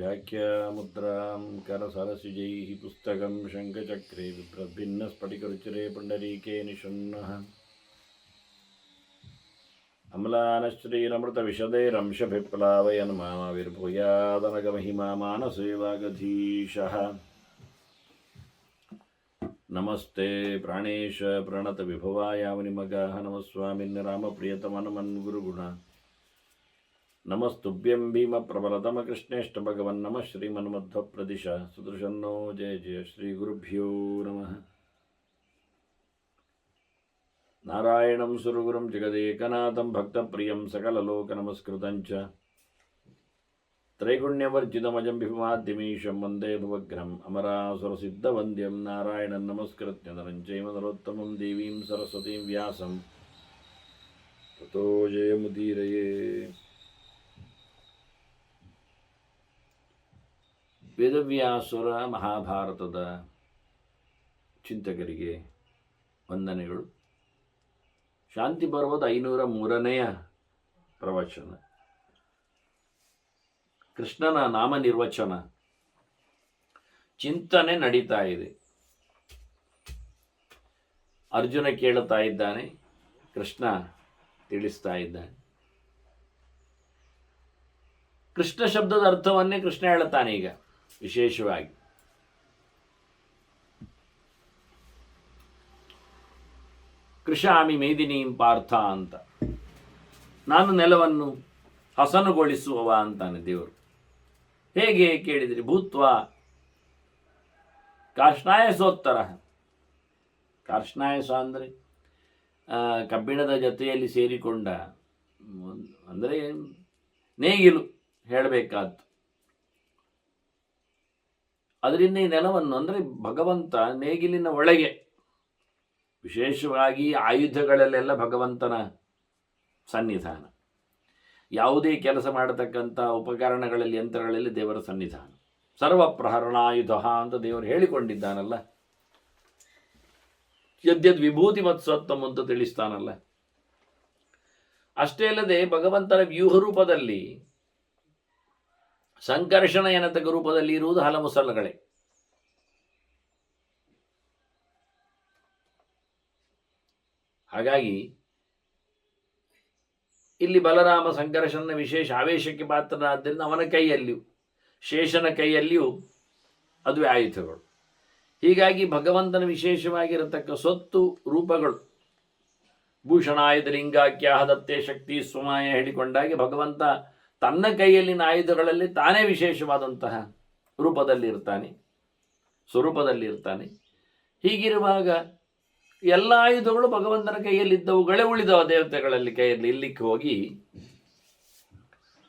व्याख्यामुद्रां करसरसिजैः पुस्तकं शङ्खचक्रे बिभ्रद्भिन्नस्फटिकरुचिरे पुण्डरीके निषण्णः अम्लानश्रीरमृतविशदैरंशभिप्लावयन् मामाविर्भूयादनगमहिमा मानसे वागधीशः नमस्ते प्राणेश प्रणतविभवाय मुनिमगाः नमः स्वामिन् रामप्रियतमनमन् गुरुगुण नमस्तुभ्यं भीमप्रबलतमकृष्णेष्ट भगवन् नमः श्रीमन्मध्वप्रदिश सुदृशन्नो जय जय श्रीगुरुभ्यो नमः नारायणं सुरगुरुं जगदेकनाथं भक्तप्रियं सकललोकनमस्कृतं च त्रैगुण्यवर्जितमजं भीमाद्यमीशं वन्दे भवग्रहम् अमरासुरसिद्धवन्द्यं नारायणं नमस्कृत्य नरं चैव नरोत्तमं देवीं सरस्वतीं व्यासं ततो जयमुदीरये। ವೇದವ್ಯಾಸುರ ಮಹಾಭಾರತದ ಚಿಂತಕರಿಗೆ ವಂದನೆಗಳು. ಶಾಂತಿ ಪರ್ವದ 503ನೆಯ ಪ್ರವಚನ. ಕೃಷ್ಣನ ನಾಮ ನಿರ್ವಚನ ಚಿಂತನೆ ನಡೀತಾ ಇದೆ. ಅರ್ಜುನ ಕೇಳುತ್ತಾ ಇದ್ದಾನೆ, ಕೃಷ್ಣ ತಿಳಿಸ್ತಾ ಇದ್ದಾನೆ. ಕೃಷ್ಣ ಶಬ್ದದ ಅರ್ಥವನ್ನೇ ಕೃಷ್ಣ ಹೇಳುತ್ತಾನೆ. ಈಗ ವಿಶೇಷವಾಗಿ ಕೃಷಾಮಿ ಮೇದಿನೀಂ ಪಾರ್ಥ ಅಂತ, ನಾನು ನೆಲವನ್ನು ಹಸನುಗೊಳಿಸುವವ ಅಂತಾನೆ ದೇವರು. ಹೇಗೆ ಕೇಳಿದ್ರಿ? ಭೂತ್ವ ಕಾರ್ಷ್ಣಾಯಸೋತ್ತರ. ಕಾರ್ಷ್ಣಾಯಸ ಅಂದರೆ ಕಬ್ಬಿಣದ ಜೊತೆಯಲ್ಲಿ ಸೇರಿಕೊಂಡ, ಅಂದರೆ ನೇಗಿಲು ಹೇಳಬೇಕಾದ್ದು. ಅದರಿಂದ ಈ ನೆಲವನ್ನು, ಅಂದರೆ ಭಗವಂತ ನೇಗಿಲಿನ ಒಳಗೆ, ವಿಶೇಷವಾಗಿ ಆಯುಧಗಳಲ್ಲೆಲ್ಲ ಭಗವಂತನ ಸನ್ನಿಧಾನ. ಯಾವುದೇ ಕೆಲಸ ಮಾಡತಕ್ಕಂಥ ಉಪಕರಣಗಳಲ್ಲಿ, ಯಂತ್ರಗಳಲ್ಲಿ ದೇವರ ಸನ್ನಿಧಾನ. ಸರ್ವಪ್ರಹರಣಾಯುಧ ಅಂತ ದೇವರು ಹೇಳಿಕೊಂಡಿದ್ದಾನಲ್ಲ. ಯದ್ಯದ್ ವಿಭೂತಿ ಮತ್ಸತ್ವಂ ಅಂತ ತಿಳಿಸ್ತಾನಲ್ಲ. ಅಷ್ಟೇ ಅಲ್ಲದೆ ಭಗವಂತನ ವ್ಯೂಹ ರೂಪದಲ್ಲಿ, ಸಂಕರ್ಷಣ ಎನ್ನತಕ್ಕ ರೂಪದಲ್ಲಿ ಇರುವುದು ಹಲಮುಸಲಗಳೇ. ಹಾಗಾಗಿ ಇಲ್ಲಿ ಬಲರಾಮ ಸಂಕರ್ಷಣ ವಿಶೇಷ ಆವೇಶಕ್ಕೆ ಪಾತ್ರನಾದ್ದರಿಂದ ಅವನ ಕೈಯಲ್ಲಿಯೂ ಶೇಷನ ಕೈಯಲ್ಲಿಯೂ ಅದುವೇ ಆಯುಧಗಳು. ಹೀಗಾಗಿ ಭಗವಂತನ ವಿಶೇಷವಾಗಿರತಕ್ಕ ಸೊತ್ತು ರೂಪಗಳು, ಭೂಷಣಾಯುಧ ಲಿಂಗಾಖ್ಯಾಹ ದತ್ತೇ ಶಕ್ತಿ ಸ್ವಮಾಯ ಹೇಳಿಕೊಂಡಾಗೆ ಭಗವಂತ ತನ್ನ ಕೈಯಲ್ಲಿನ ಆಯುಧಗಳಲ್ಲಿ ತಾನೇ ವಿಶೇಷವಾದಂತಹ ರೂಪದಲ್ಲಿರ್ತಾನೆ, ಸ್ವರೂಪದಲ್ಲಿರ್ತಾನೆ. ಹೀಗಿರುವಾಗ ಎಲ್ಲ ಆಯುಧಗಳು ಭಗವಂತನ ಕೈಯಲ್ಲಿದ್ದವುಗಳೇ ಉಳಿದವ ದೇವತೆಗಳಲ್ಲಿ ಕೈಯಲ್ಲಿ ಇಲ್ಲಿಕ್ಕೆ ಹೋಗಿ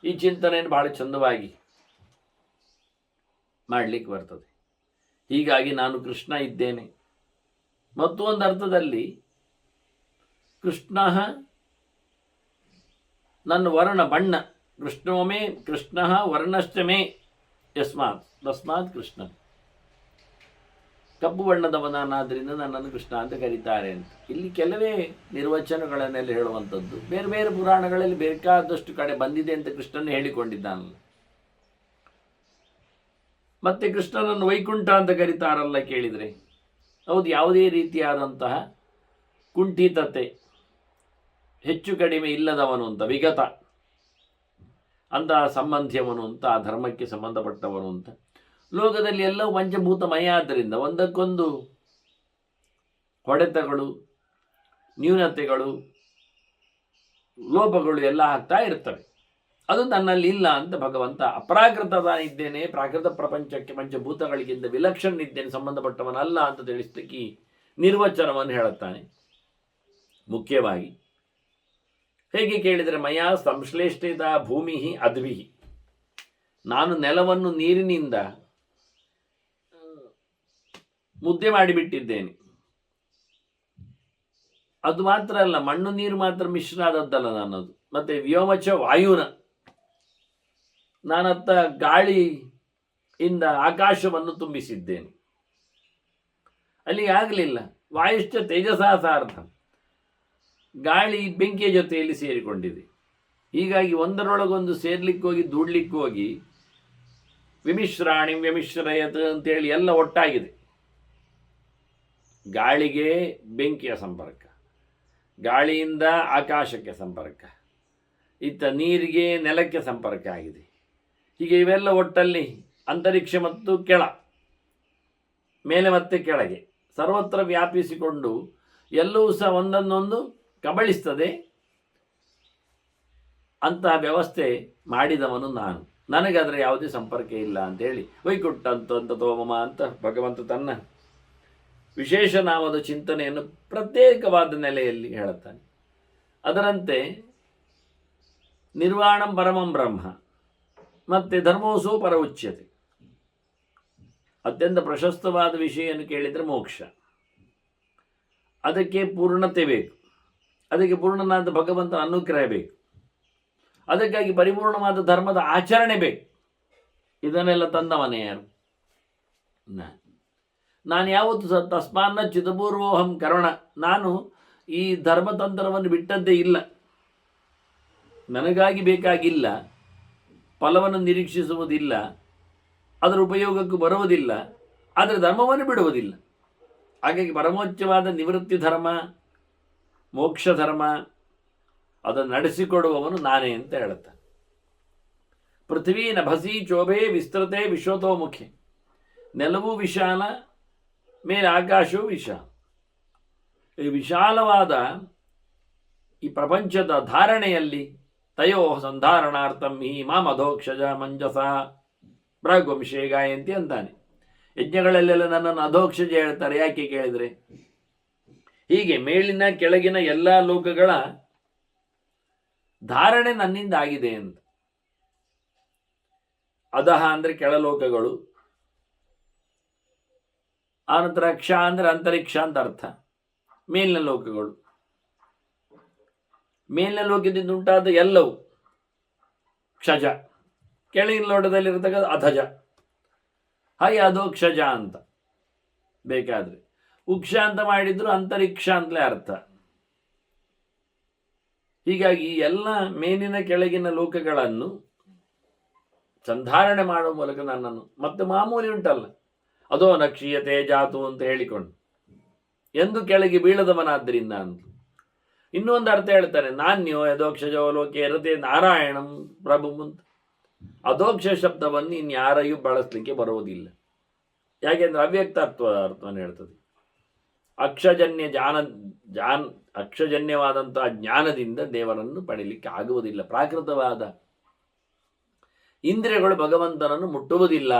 ಈ ಚಿಂತನೆಯನ್ನು ಬಹಳ ಚಂದವಾಗಿ ಮಾಡಲಿಕ್ಕೆ ಬರ್ತದೆ. ಹೀಗಾಗಿ ನಾನು ಕೃಷ್ಣ ಇದ್ದೇನೆ. ಮತ್ತು ಒಂದು ಅರ್ಥದಲ್ಲಿ ಕೃಷ್ಣ ನನ್ನ ವರ್ಣ ಬಣ್ಣ, ಕೃಷ್ಣೋಮೇ ಕೃಷ್ಣ ವರ್ಣಶ್ಚಮೇ ತಸ್ಮಾತ್ ಕೃಷ್ಣ. ಕಪ್ಪು ಬಣ್ಣದವನಾದ್ರಿಂದ ನನ್ನನ್ನು ಕೃಷ್ಣ ಅಂತ ಕರೀತಾರೆ ಅಂತ ಇಲ್ಲಿ ಕೆಲವೇ ನಿರ್ವಚನಗಳನ್ನೆಲ್ಲ ಹೇಳುವಂಥದ್ದು. ಬೇರೆ ಬೇರೆ ಪುರಾಣಗಳಲ್ಲಿ ಬೇಕಾದಷ್ಟು ಕಡೆ ಬಂದಿದೆ ಅಂತ ಕೃಷ್ಣನ ಹೇಳಿಕೊಂಡಿದ್ದಾನಲ್ಲ. ಮತ್ತೆ ಕೃಷ್ಣನನ್ನು ವೈಕುಂಠ ಅಂತ ಕರೀತಾರಲ್ಲ ಕೇಳಿದರೆ, ಹೌದು, ಯಾವುದೇ ರೀತಿಯಾದಂತಹ ಕುಂಠಿತತೆ, ಹೆಚ್ಚು ಕಡಿಮೆ ಇಲ್ಲದವನು ಅಂತ, ವಿಗತ ಅಂತಹ ಸಂಬಂಧಿಯವನು ಅಂತ, ಆ ಧರ್ಮಕ್ಕೆ ಸಂಬಂಧಪಟ್ಟವನು ಅಂತ. ಲೋಕದಲ್ಲಿ ಎಲ್ಲವೂ ಪಂಚಭೂತಮಯ ಆದ್ದರಿಂದ ಒಂದಕ್ಕೊಂದು ಹೊಡೆತಗಳು, ನ್ಯೂನತೆಗಳು, ಲೋಪಗಳು ಎಲ್ಲ ಆಗ್ತಾ ಇರ್ತವೆ. ಅದು ನನ್ನಲ್ಲಿ ಇಲ್ಲ ಅಂತ ಭಗವಂತ ಅಪ್ರಾಕೃತನಾಗಿದ್ದೇನೆ, ಪ್ರಾಕೃತ ಪ್ರಪಂಚಕ್ಕೆ ಪಂಚಭೂತಗಳಿಗಿಂತ ವಿಲಕ್ಷಣನಿದ್ದೇನೆ, ಸಂಬಂಧಪಟ್ಟವನಲ್ಲ ಅಂತ ತಿಳಿಸ್ತಕ್ಕೆ ನಿರ್ವಚನವನ್ನು ಹೇಳುತ್ತಾನೆ. ಮುಖ್ಯವಾಗಿ ಹೇಗೆ ಕೇಳಿದರೆ, ಮಯಾ ಸಂಶ್ಲೇಷಿತ ಭೂಮಿ ಅದ್ಭಿ, ನಾನು ನೆಲವನ್ನು ನೀರಿನಿಂದ ಮುದ್ದೆ ಮಾಡಿಬಿಟ್ಟಿದ್ದೇನೆ. ಅದು ಮಾತ್ರ ಅಲ್ಲ, ಮಣ್ಣು ನೀರು ಮಾತ್ರ ಮಿಶ್ರ ಆದದ್ದಲ್ಲ ನನ್ನದು. ಮತ್ತೆ ವ್ಯೋಮಚ ವಾಯುನ, ನಾನತ್ತ ಗಾಳಿಯಿಂದ ಆಕಾಶವನ್ನು ತುಂಬಿಸಿದ್ದೇನೆ. ಅಲ್ಲಿ ಆಗಲಿಲ್ಲ. ವಾಯುಶ್ಚ ತೇಜಸಾಸಾರ್ಥ, ಗಾಳಿ ಬೆಂಕಿಯ ಜೊತೆಯಲ್ಲಿ ಸೇರಿಕೊಂಡಿದೆ. ಹೀಗಾಗಿ ಒಂದರೊಳಗೊಂದು ಸೇರ್ಲಿಕ್ಕೆ ಹೋಗಿ ದೂಡ್ಲಿಕ್ಕೆ ಹೋಗಿ ವಿಮಿಶ್ರಾಣಿ ವ್ಯಮಿಶ್ರಯತ್ ಅಂತೇಳಿ ಎಲ್ಲ ಒಟ್ಟಾಗಿದೆ. ಗಾಳಿಗೆ ಬೆಂಕಿಯ ಸಂಪರ್ಕ, ಗಾಳಿಯಿಂದ ಆಕಾಶಕ್ಕೆ ಸಂಪರ್ಕ, ಇತ್ತ ನೀರಿಗೆ ನೆಲಕ್ಕೆ ಸಂಪರ್ಕ ಆಗಿದೆ. ಹೀಗೆ ಇವೆಲ್ಲ ಒಟ್ಟಲ್ಲಿ ಅಂತರಿಕ್ಷ ಮತ್ತು ಕೆಳ, ಮೇಲೆ ಮತ್ತೆ ಕೆಳಗೆ ಸರ್ವತ್ರ ವ್ಯಾಪಿಸಿಕೊಂಡು ಎಲ್ಲವೂ ಸಹ ಒಂದನ್ನೊಂದು ಕಬಳಿಸ್ತದೆ. ಅಂತಹ ವ್ಯವಸ್ಥೆ ಮಾಡಿದವನು ನಾನು, ನನಗಾದರೆ ಯಾವುದೇ ಸಂಪರ್ಕ ಇಲ್ಲ ಅಂತೇಳಿ ವೈಕುಂಠ ಅಂತ ತೋಮಮ ಅಂತ ಭಗವಂತ ತನ್ನ ವಿಶೇಷ ನಾಮದ ಚಿಂತನೆಯನ್ನು ಪ್ರತ್ಯೇಕವಾದ ನೆಲೆಯಲ್ಲಿ ಹೇಳುತ್ತಾನೆ. ಅದರಂತೆ ನಿರ್ವಾಣಂ ಪರಮಂ ಬ್ರಹ್ಮ ಮತ್ತು ಧರ್ಮೋಸೋ ಪರ ಉಚ್ಯತೆ. ಅತ್ಯಂತ ಪ್ರಶಸ್ತವಾದ ವಿಷಯವನ್ನು ಕೇಳಿದರೆ ಮೋಕ್ಷ. ಅದಕ್ಕೆ ಪೂರ್ಣತೆ ಬೇಕು, ಅದಕ್ಕೆ ಪೂರ್ಣನಾದ ಭಗವಂತನ ಅನುಗ್ರಹ ಬೇಕು, ಅದಕ್ಕಾಗಿ ಪರಿಪೂರ್ಣವಾದ ಧರ್ಮದ ಆಚರಣೆ ಬೇಕು. ಇದನ್ನೆಲ್ಲ ತಂದವನೇ ಯಾರು? ನಾನು ಯಾವತ್ತು ತಸ್ಮಾನ್ನ ಚಿತಪೂರ್ವೋಹಂ ಕರುಣ. ನಾನು ಈ ಧರ್ಮತಂತ್ರವನ್ನು ಬಿಟ್ಟದ್ದೇ ಇಲ್ಲ, ನನಗಾಗಿ ಬೇಕಾಗಿಲ್ಲ, ಫಲವನ್ನು ನಿರೀಕ್ಷಿಸುವುದಿಲ್ಲ, ಅದರ ಉಪಯೋಗಕ್ಕೂ ಬರುವುದಿಲ್ಲ, ಆದರೆ ಧರ್ಮವನ್ನು ಬಿಡುವುದಿಲ್ಲ. ಹಾಗಾಗಿ ಪರಮೋಚ್ಚವಾದ ನಿವೃತ್ತಿ ಧರ್ಮ, ಮೋಕ್ಷ ಧರ್ಮ ಅದನ್ನು ನಡೆಸಿಕೊಡುವವನು ನಾನೇ ಅಂತ ಹೇಳುತ್ತಾನೆ. ಪೃಥ್ವೀ ನಭಸಿ ಚೋಭೆ ವಿಸ್ತೃತೆ ವಿಶ್ವತೋಮುಖಿ. ನೆಲವೂ ವಿಶಾಲ, ಮೇಲೆ ಆಕಾಶವೂ ವಿಶಾಲ. ಈ ವಿಶಾಲವಾದ ಈ ಪ್ರಪಂಚದ ಧಾರಣೆಯಲ್ಲಿ ತಯೋ ಸಂಧಾರಣಾರ್ಥಂ ಹಿ ಮಾಮಧೋಕ್ಷಜ ಮಂಜಸ ಪ್ರಾಗ್ವಂಶೇ ಗಾಯಂತಿ ಅಂತಾನೆ. ಯಜ್ಞಗಳಲ್ಲೆಲ್ಲ ನನ್ನನ್ನು ಅಧೋಕ್ಷಜ ಹೇಳ್ತಾರೆ. ಯಾಕೆ ಕೇಳಿದರೆ, ಹೀಗೆ ಮೇಲಿನ ಕೆಳಗಿನ ಎಲ್ಲ ಲೋಕಗಳ ಧಾರಣೆ ನನ್ನಿಂದ ಆಗಿದೆ ಅಂತ. ಅಧಃ ಅಂದರೆ ಕೆಳಲೋಕಗಳು, ಆನಂತರ ಕ್ಷ ಅಂದರೆ ಅಂತರಿಕ್ಷ ಅಂತ ಅರ್ಥ, ಮೇಲಿನ ಲೋಕಗಳು. ಮೇಲಿನ ಲೋಕದಿಂದ ಉಂಟಾದ ಎಲ್ಲವೂ ಕ್ಷಜ, ಕೆಳಗಿನ ಲೋಟದಲ್ಲಿರತಕ್ಕಂಥ ಅಧಜ. ಹಾಗೆ ಅದು ಕ್ಷಜ ಅಂತ ಬೇಕಾದರೆ ಉಕ್ಷ ಅಂತ ಮಾಡಿದ್ರು ಅಂತರಿಕ್ಷ ಅಂತಲೇ ಅರ್ಥ. ಹೀಗಾಗಿ ಎಲ್ಲ ಮೇಲಿನ ಕೆಳಗಿನ ಲೋಕಗಳನ್ನು ಸಂಧಾರಣೆ ಮಾಡುವ ಮೂಲಕ ನನ್ನನ್ನು, ಮತ್ತೆ ಮಾಮೂಲಿ ಉಂಟಲ್ಲ ಅದೋ ನಕ್ಷೀಯತೆ ಜಾತು ಅಂತ ಹೇಳಿಕೊಂಡು ಎಂದು ಕೆಳಗೆ ಬೀಳದವನಾದ್ದರಿಂದ ಅಂತ. ಇನ್ನೊಂದು ಅರ್ಥ ಹೇಳ್ತಾರೆ, ನಾಣ್ಯೋ ಯದೋಕ್ಷಜೋ ಲೋಕೆ ರತೆ ನಾರಾಯಣಂ ಪ್ರಭು ಅಂತ. ಅಧೋಕ್ಷ ಶಬ್ದವನ್ನು ಇನ್ಯಾರೆಯೂ ಬಳಸಲಿಕ್ಕೆ ಬರುವುದಿಲ್ಲ. ಯಾಕೆಂದ್ರೆ ಅವ್ಯಕ್ತ ಅರ್ಥವನ್ನು ಹೇಳ್ತದೆ. ಅಕ್ಷಜನ್ಯವಾದಂತಹ ಜ್ಞಾನದಿಂದ ದೇವರನ್ನು ಪಡೀಲಿಕ್ಕೆ ಆಗುವುದಿಲ್ಲ. ಪ್ರಾಕೃತವಾದ ಇಂದ್ರಿಯಗಳು ಭಗವಂತನನ್ನು ಮುಟ್ಟುವುದಿಲ್ಲ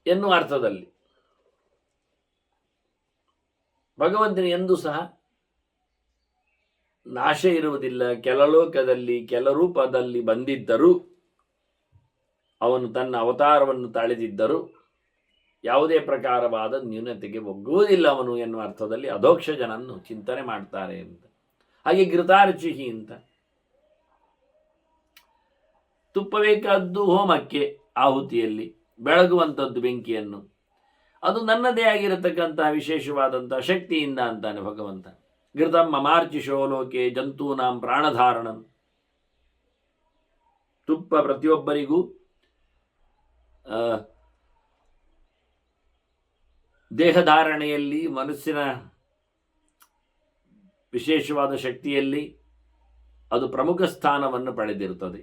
ಎನ್ನುವ ಅರ್ಥದಲ್ಲಿ ಭಗವಂತನ ಎಂದೂ ಸಹ ನಾಶ ಇರುವುದಿಲ್ಲ. ಕೆಲಲೋಕದಲ್ಲಿ ಕೆಲ ರೂಪದಲ್ಲಿ ಬಂದಿದ್ದರೂ, ಅವನು ತನ್ನ ಅವತಾರವನ್ನು ತಾಳಿದಿದ್ದರೂ ಯಾವುದೇ ಪ್ರಕಾರವಾದ ನ್ಯೂನತೆಗೆ ಒಗ್ಗುವುದಿಲ್ಲ ಅವನು ಎನ್ನುವ ಅರ್ಥದಲ್ಲಿ ಅಧೋಕ್ಷಜನನ್ನು ಚಿಂತನೆ ಮಾಡ್ತಾರೆ ಅಂತ. ಹಾಗೆ ಘೃತಾರ್ಚಿಹಿ ಅಂತ, ತುಪ್ಪ ಬೇಕಾದ್ದು ಹೋಮಕ್ಕೆ ಆಹುತಿಯಲ್ಲಿ ಬೆಳಗುವಂಥದ್ದು ಬೆಂಕಿಯನ್ನು, ಅದು ನನ್ನದೇ ಆಗಿರತಕ್ಕಂತಹ ವಿಶೇಷವಾದಂತಹ ಶಕ್ತಿಯಿಂದ ಅಂತಾನೆ ಭಗವಂತ. ಘೃತಂ ಮಮಾರ್ಚಿಷೋ ಲೋಕೆ ಜಂತೂನಾಂ ಪ್ರಾಣಧಾರಣಂ. ತುಪ್ಪ ಪ್ರತಿಯೊಬ್ಬರಿಗೂ ದೇಹಧಾರಣೆಯಲ್ಲಿ, ಮನಸ್ಸಿನ ವಿಶೇಷವಾದ ಶಕ್ತಿಯಲ್ಲಿ ಅದು ಪ್ರಮುಖ ಸ್ಥಾನವನ್ನು ಪಡೆದಿರುತ್ತದೆ.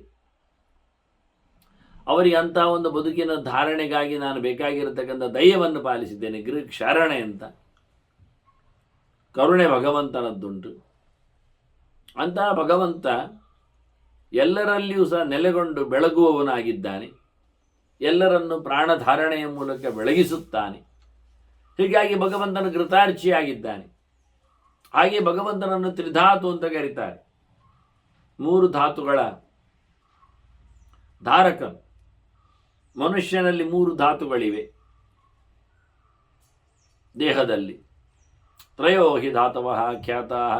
ಅವರಿಗೆ ಅಂತಹ ಒಂದು ಬದುಕಿನ ಧಾರಣೆಗಾಗಿ ನಾನು ಬೇಕಾಗಿರತಕ್ಕಂಥ ದಯವನ್ನು ಪಾಲಿಸಿದ್ದೇನೆ. ಶರಣೆ ಅಂತ ಕರುಣೆ ಭಗವಂತನದ್ದುಂಟು. ಅಂತಹ ಭಗವಂತ ಎಲ್ಲರಲ್ಲಿಯೂ ಸಹ ನೆಲೆಗೊಂಡು ಬೆಳಗುವವನಾಗಿದ್ದಾನೆ. ಎಲ್ಲರನ್ನು ಪ್ರಾಣಧಾರಣೆಯ ಮೂಲಕ ಬೆಳಗಿಸುತ್ತಾನೆ. ಹೀಗಾಗಿ ಭಗವಂತನ ಘೃತಾರ್ಚಿಯಾಗಿದ್ದಾನೆ. ಹಾಗೆ ಭಗವಂತನನ್ನು ತ್ರಿಧಾತು ಅಂತ ಕರೀತಾರೆ. 3 ಧಾತುಗಳ ಧಾರಕ. ಮನುಷ್ಯನಲ್ಲಿ 3 ಧಾತುಗಳಿವೆ ದೇಹದಲ್ಲಿ. ತ್ರಯೋ ಹಿ ಧಾತವಃ ಖ್ಯಾತಾಃ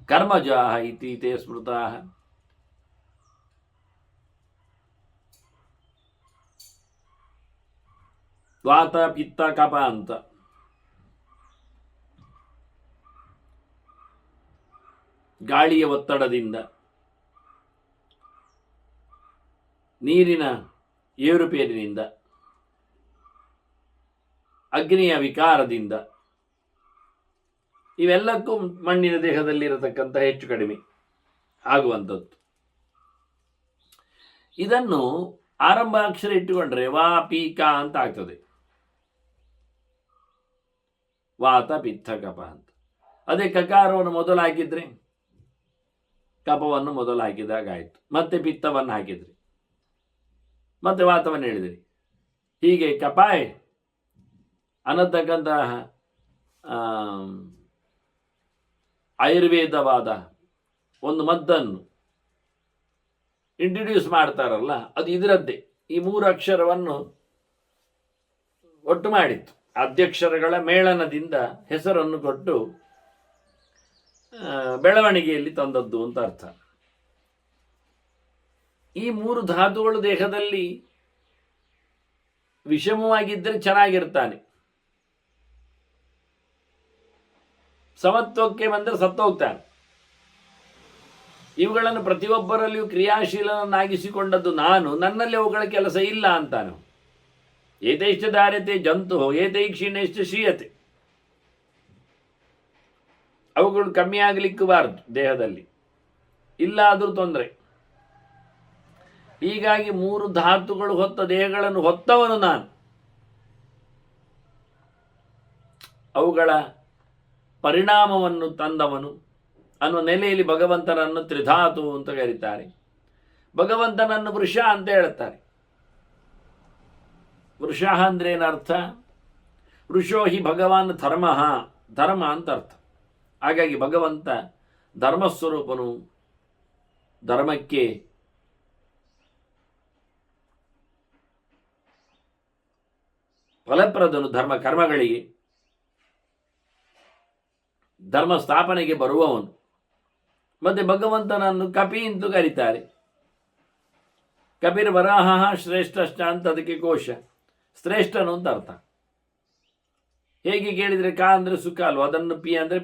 ಕರ್ಮಜಾಃ ಇತಿ ತೇ ಸ್ಮೃತಾಃ. ವಾತ ಪಿತ್ತ ಕಪ ಅಂತ. ಗಾಳಿಯ ಒತ್ತಡದಿಂದ ನೀರಿನ ಏರುಪೇರಿನಿಂದ, ಅಗ್ನಿಯ ವಿಕಾರದಿಂದ, ಇವೆಲ್ಲಕ್ಕೂ ಮಣ್ಣಿನ ದೇಹದಲ್ಲಿರತಕ್ಕಂಥ ಹೆಚ್ಚು ಕಡಿಮೆ ಆಗುವಂಥದ್ದು. ಇದನ್ನು ಆರಂಭ ಅಕ್ಷರ ಇಟ್ಟುಕೊಂಡ್ರೆ ವಾ ಪಿ ಕ ಅಂತ ಆಗ್ತದೆ. ವಾತ ಪಿತ್ತ ಕಪ ಅಂತ. ಅದೇ ಕಕಾರವನ್ನು ಮೊದಲು ಹಾಕಿದ್ರೆ ಕಪವನ್ನು ಮೊದಲು ಹಾಕಿದಾಗ ಆಯಿತು. ಮತ್ತೆ ಪಿತ್ತವನ್ನು ಹಾಕಿದ್ರಿ, ಮತ್ತೆ ವಾತವನ್ನು ಹೇಳಿದ್ರಿ. ಹೀಗೆ ಕಪಾಯ್ ಅನ್ನತಕ್ಕಂತಹ ಆಯುರ್ವೇದವಾದ ಒಂದು ಮದ್ದನ್ನು ಇಂಟ್ರಡ್ಯೂಸ್ ಮಾಡ್ತಾರಲ್ಲ, ಅದು ಇದರದ್ದೇ. ಈ 3 ಅಕ್ಷರವನ್ನು ಒಟ್ಟು ಮಾಡಿತ್ತು. ಅಧ್ಯಕ್ಷರಗಳ ಮೇಳನದಿಂದ ಹೆಸರನ್ನು ಕೊಟ್ಟು ಬೆಳವಣಿಗೆಯಲ್ಲಿ ತಂದದ್ದು ಅಂತ ಅರ್ಥ. ಈ 3 ಧಾತುಗಳು ದೇಹದಲ್ಲಿ ವಿಷಮವಾಗಿದ್ದರೆ ಚೆನ್ನಾಗಿರ್ತಾನೆ, ಸಮತ್ವಕ್ಕೆ ಬಂದರೆ ಸತ್ತೋಗ್ತಾನೆ. ಇವುಗಳನ್ನು ಪ್ರತಿಯೊಬ್ಬರಲ್ಲಿಯೂ ಕ್ರಿಯಾಶೀಲನನ್ನಾಗಿಸಿಕೊಂಡದ್ದು ನಾನು, ನನ್ನಲ್ಲಿ ಅವುಗಳ ಕೆಲಸ ಇಲ್ಲ ಅಂತಾನು. ಏತೈಶ್ಚ ಧಾರ್ಯತೆ ಜಂತು ಏತೈ ಕ್ಷೀಣೈಶ್ಚ ಶೀಯತೆ. ಅವುಗಳು ಕಮ್ಮಿ ಆಗಲಿಕ್ಕಬಾರದು ದೇಹದಲ್ಲಿ, ಇಲ್ಲ ಆದರೂ ತೊಂದರೆ. ಹೀಗಾಗಿ 3 ಧಾತುಗಳು ಹೊತ್ತ ದೇಹಗಳನ್ನು ಹೊತ್ತವನು ನಾನು. ಅವುಗಳ ಪರಿಣಾಮವನ್ನು ತಂದವನು ಅನ್ನುವ ನೆಲೆಯಲ್ಲಿ ಭಗವಂತನನ್ನು ತ್ರಿಧಾತು ಅಂತ ಕರೀತಾರೆ. ಭಗವಂತನನ್ನು ವೃಷ ಅಂತ ಹೇಳ್ತಾರೆ. ವೃಷ ಅಂದ್ರೆ ಏನರ್ಥ? ವೃಷೋ ಹಿ ಭಗವಾನ್ ಧರ್ಮ, ಧರ್ಮ ಅಂತ ಅರ್ಥ. ಹಾಗಾಗಿ ಭಗವಂತ ಧರ್ಮಸ್ವರೂಪನು, ಧರ್ಮಕ್ಕೆ ಫಲಪ್ರದನು, ಧರ್ಮ ಕರ್ಮಗಳಿಗೆ ಧರ್ಮ ಸ್ಥಾಪನೆಗೆ ಬರುವವನು. ಮತ್ತೆ ಭಗವಂತನನ್ನು ಕಪಿ ಎಂದು ಕರೀತಾರೆ. ಕಪಿರ್ ವರಾಹ ಶ್ರೇಷ್ಠಶ್ಚ ಅಂತ ಅದಕ್ಕೆ ಕೋಶ, ಶ್ರೇಷ್ಠನು ಅಂತ ಅರ್ಥ. ಹೇಗೆ ಕೇಳಿದರೆ ಕ ಅಂದರೆ ಸುಖ ಅಲ್ವ, ಅದನ್ನು ಪಿ ಅಂದರೆ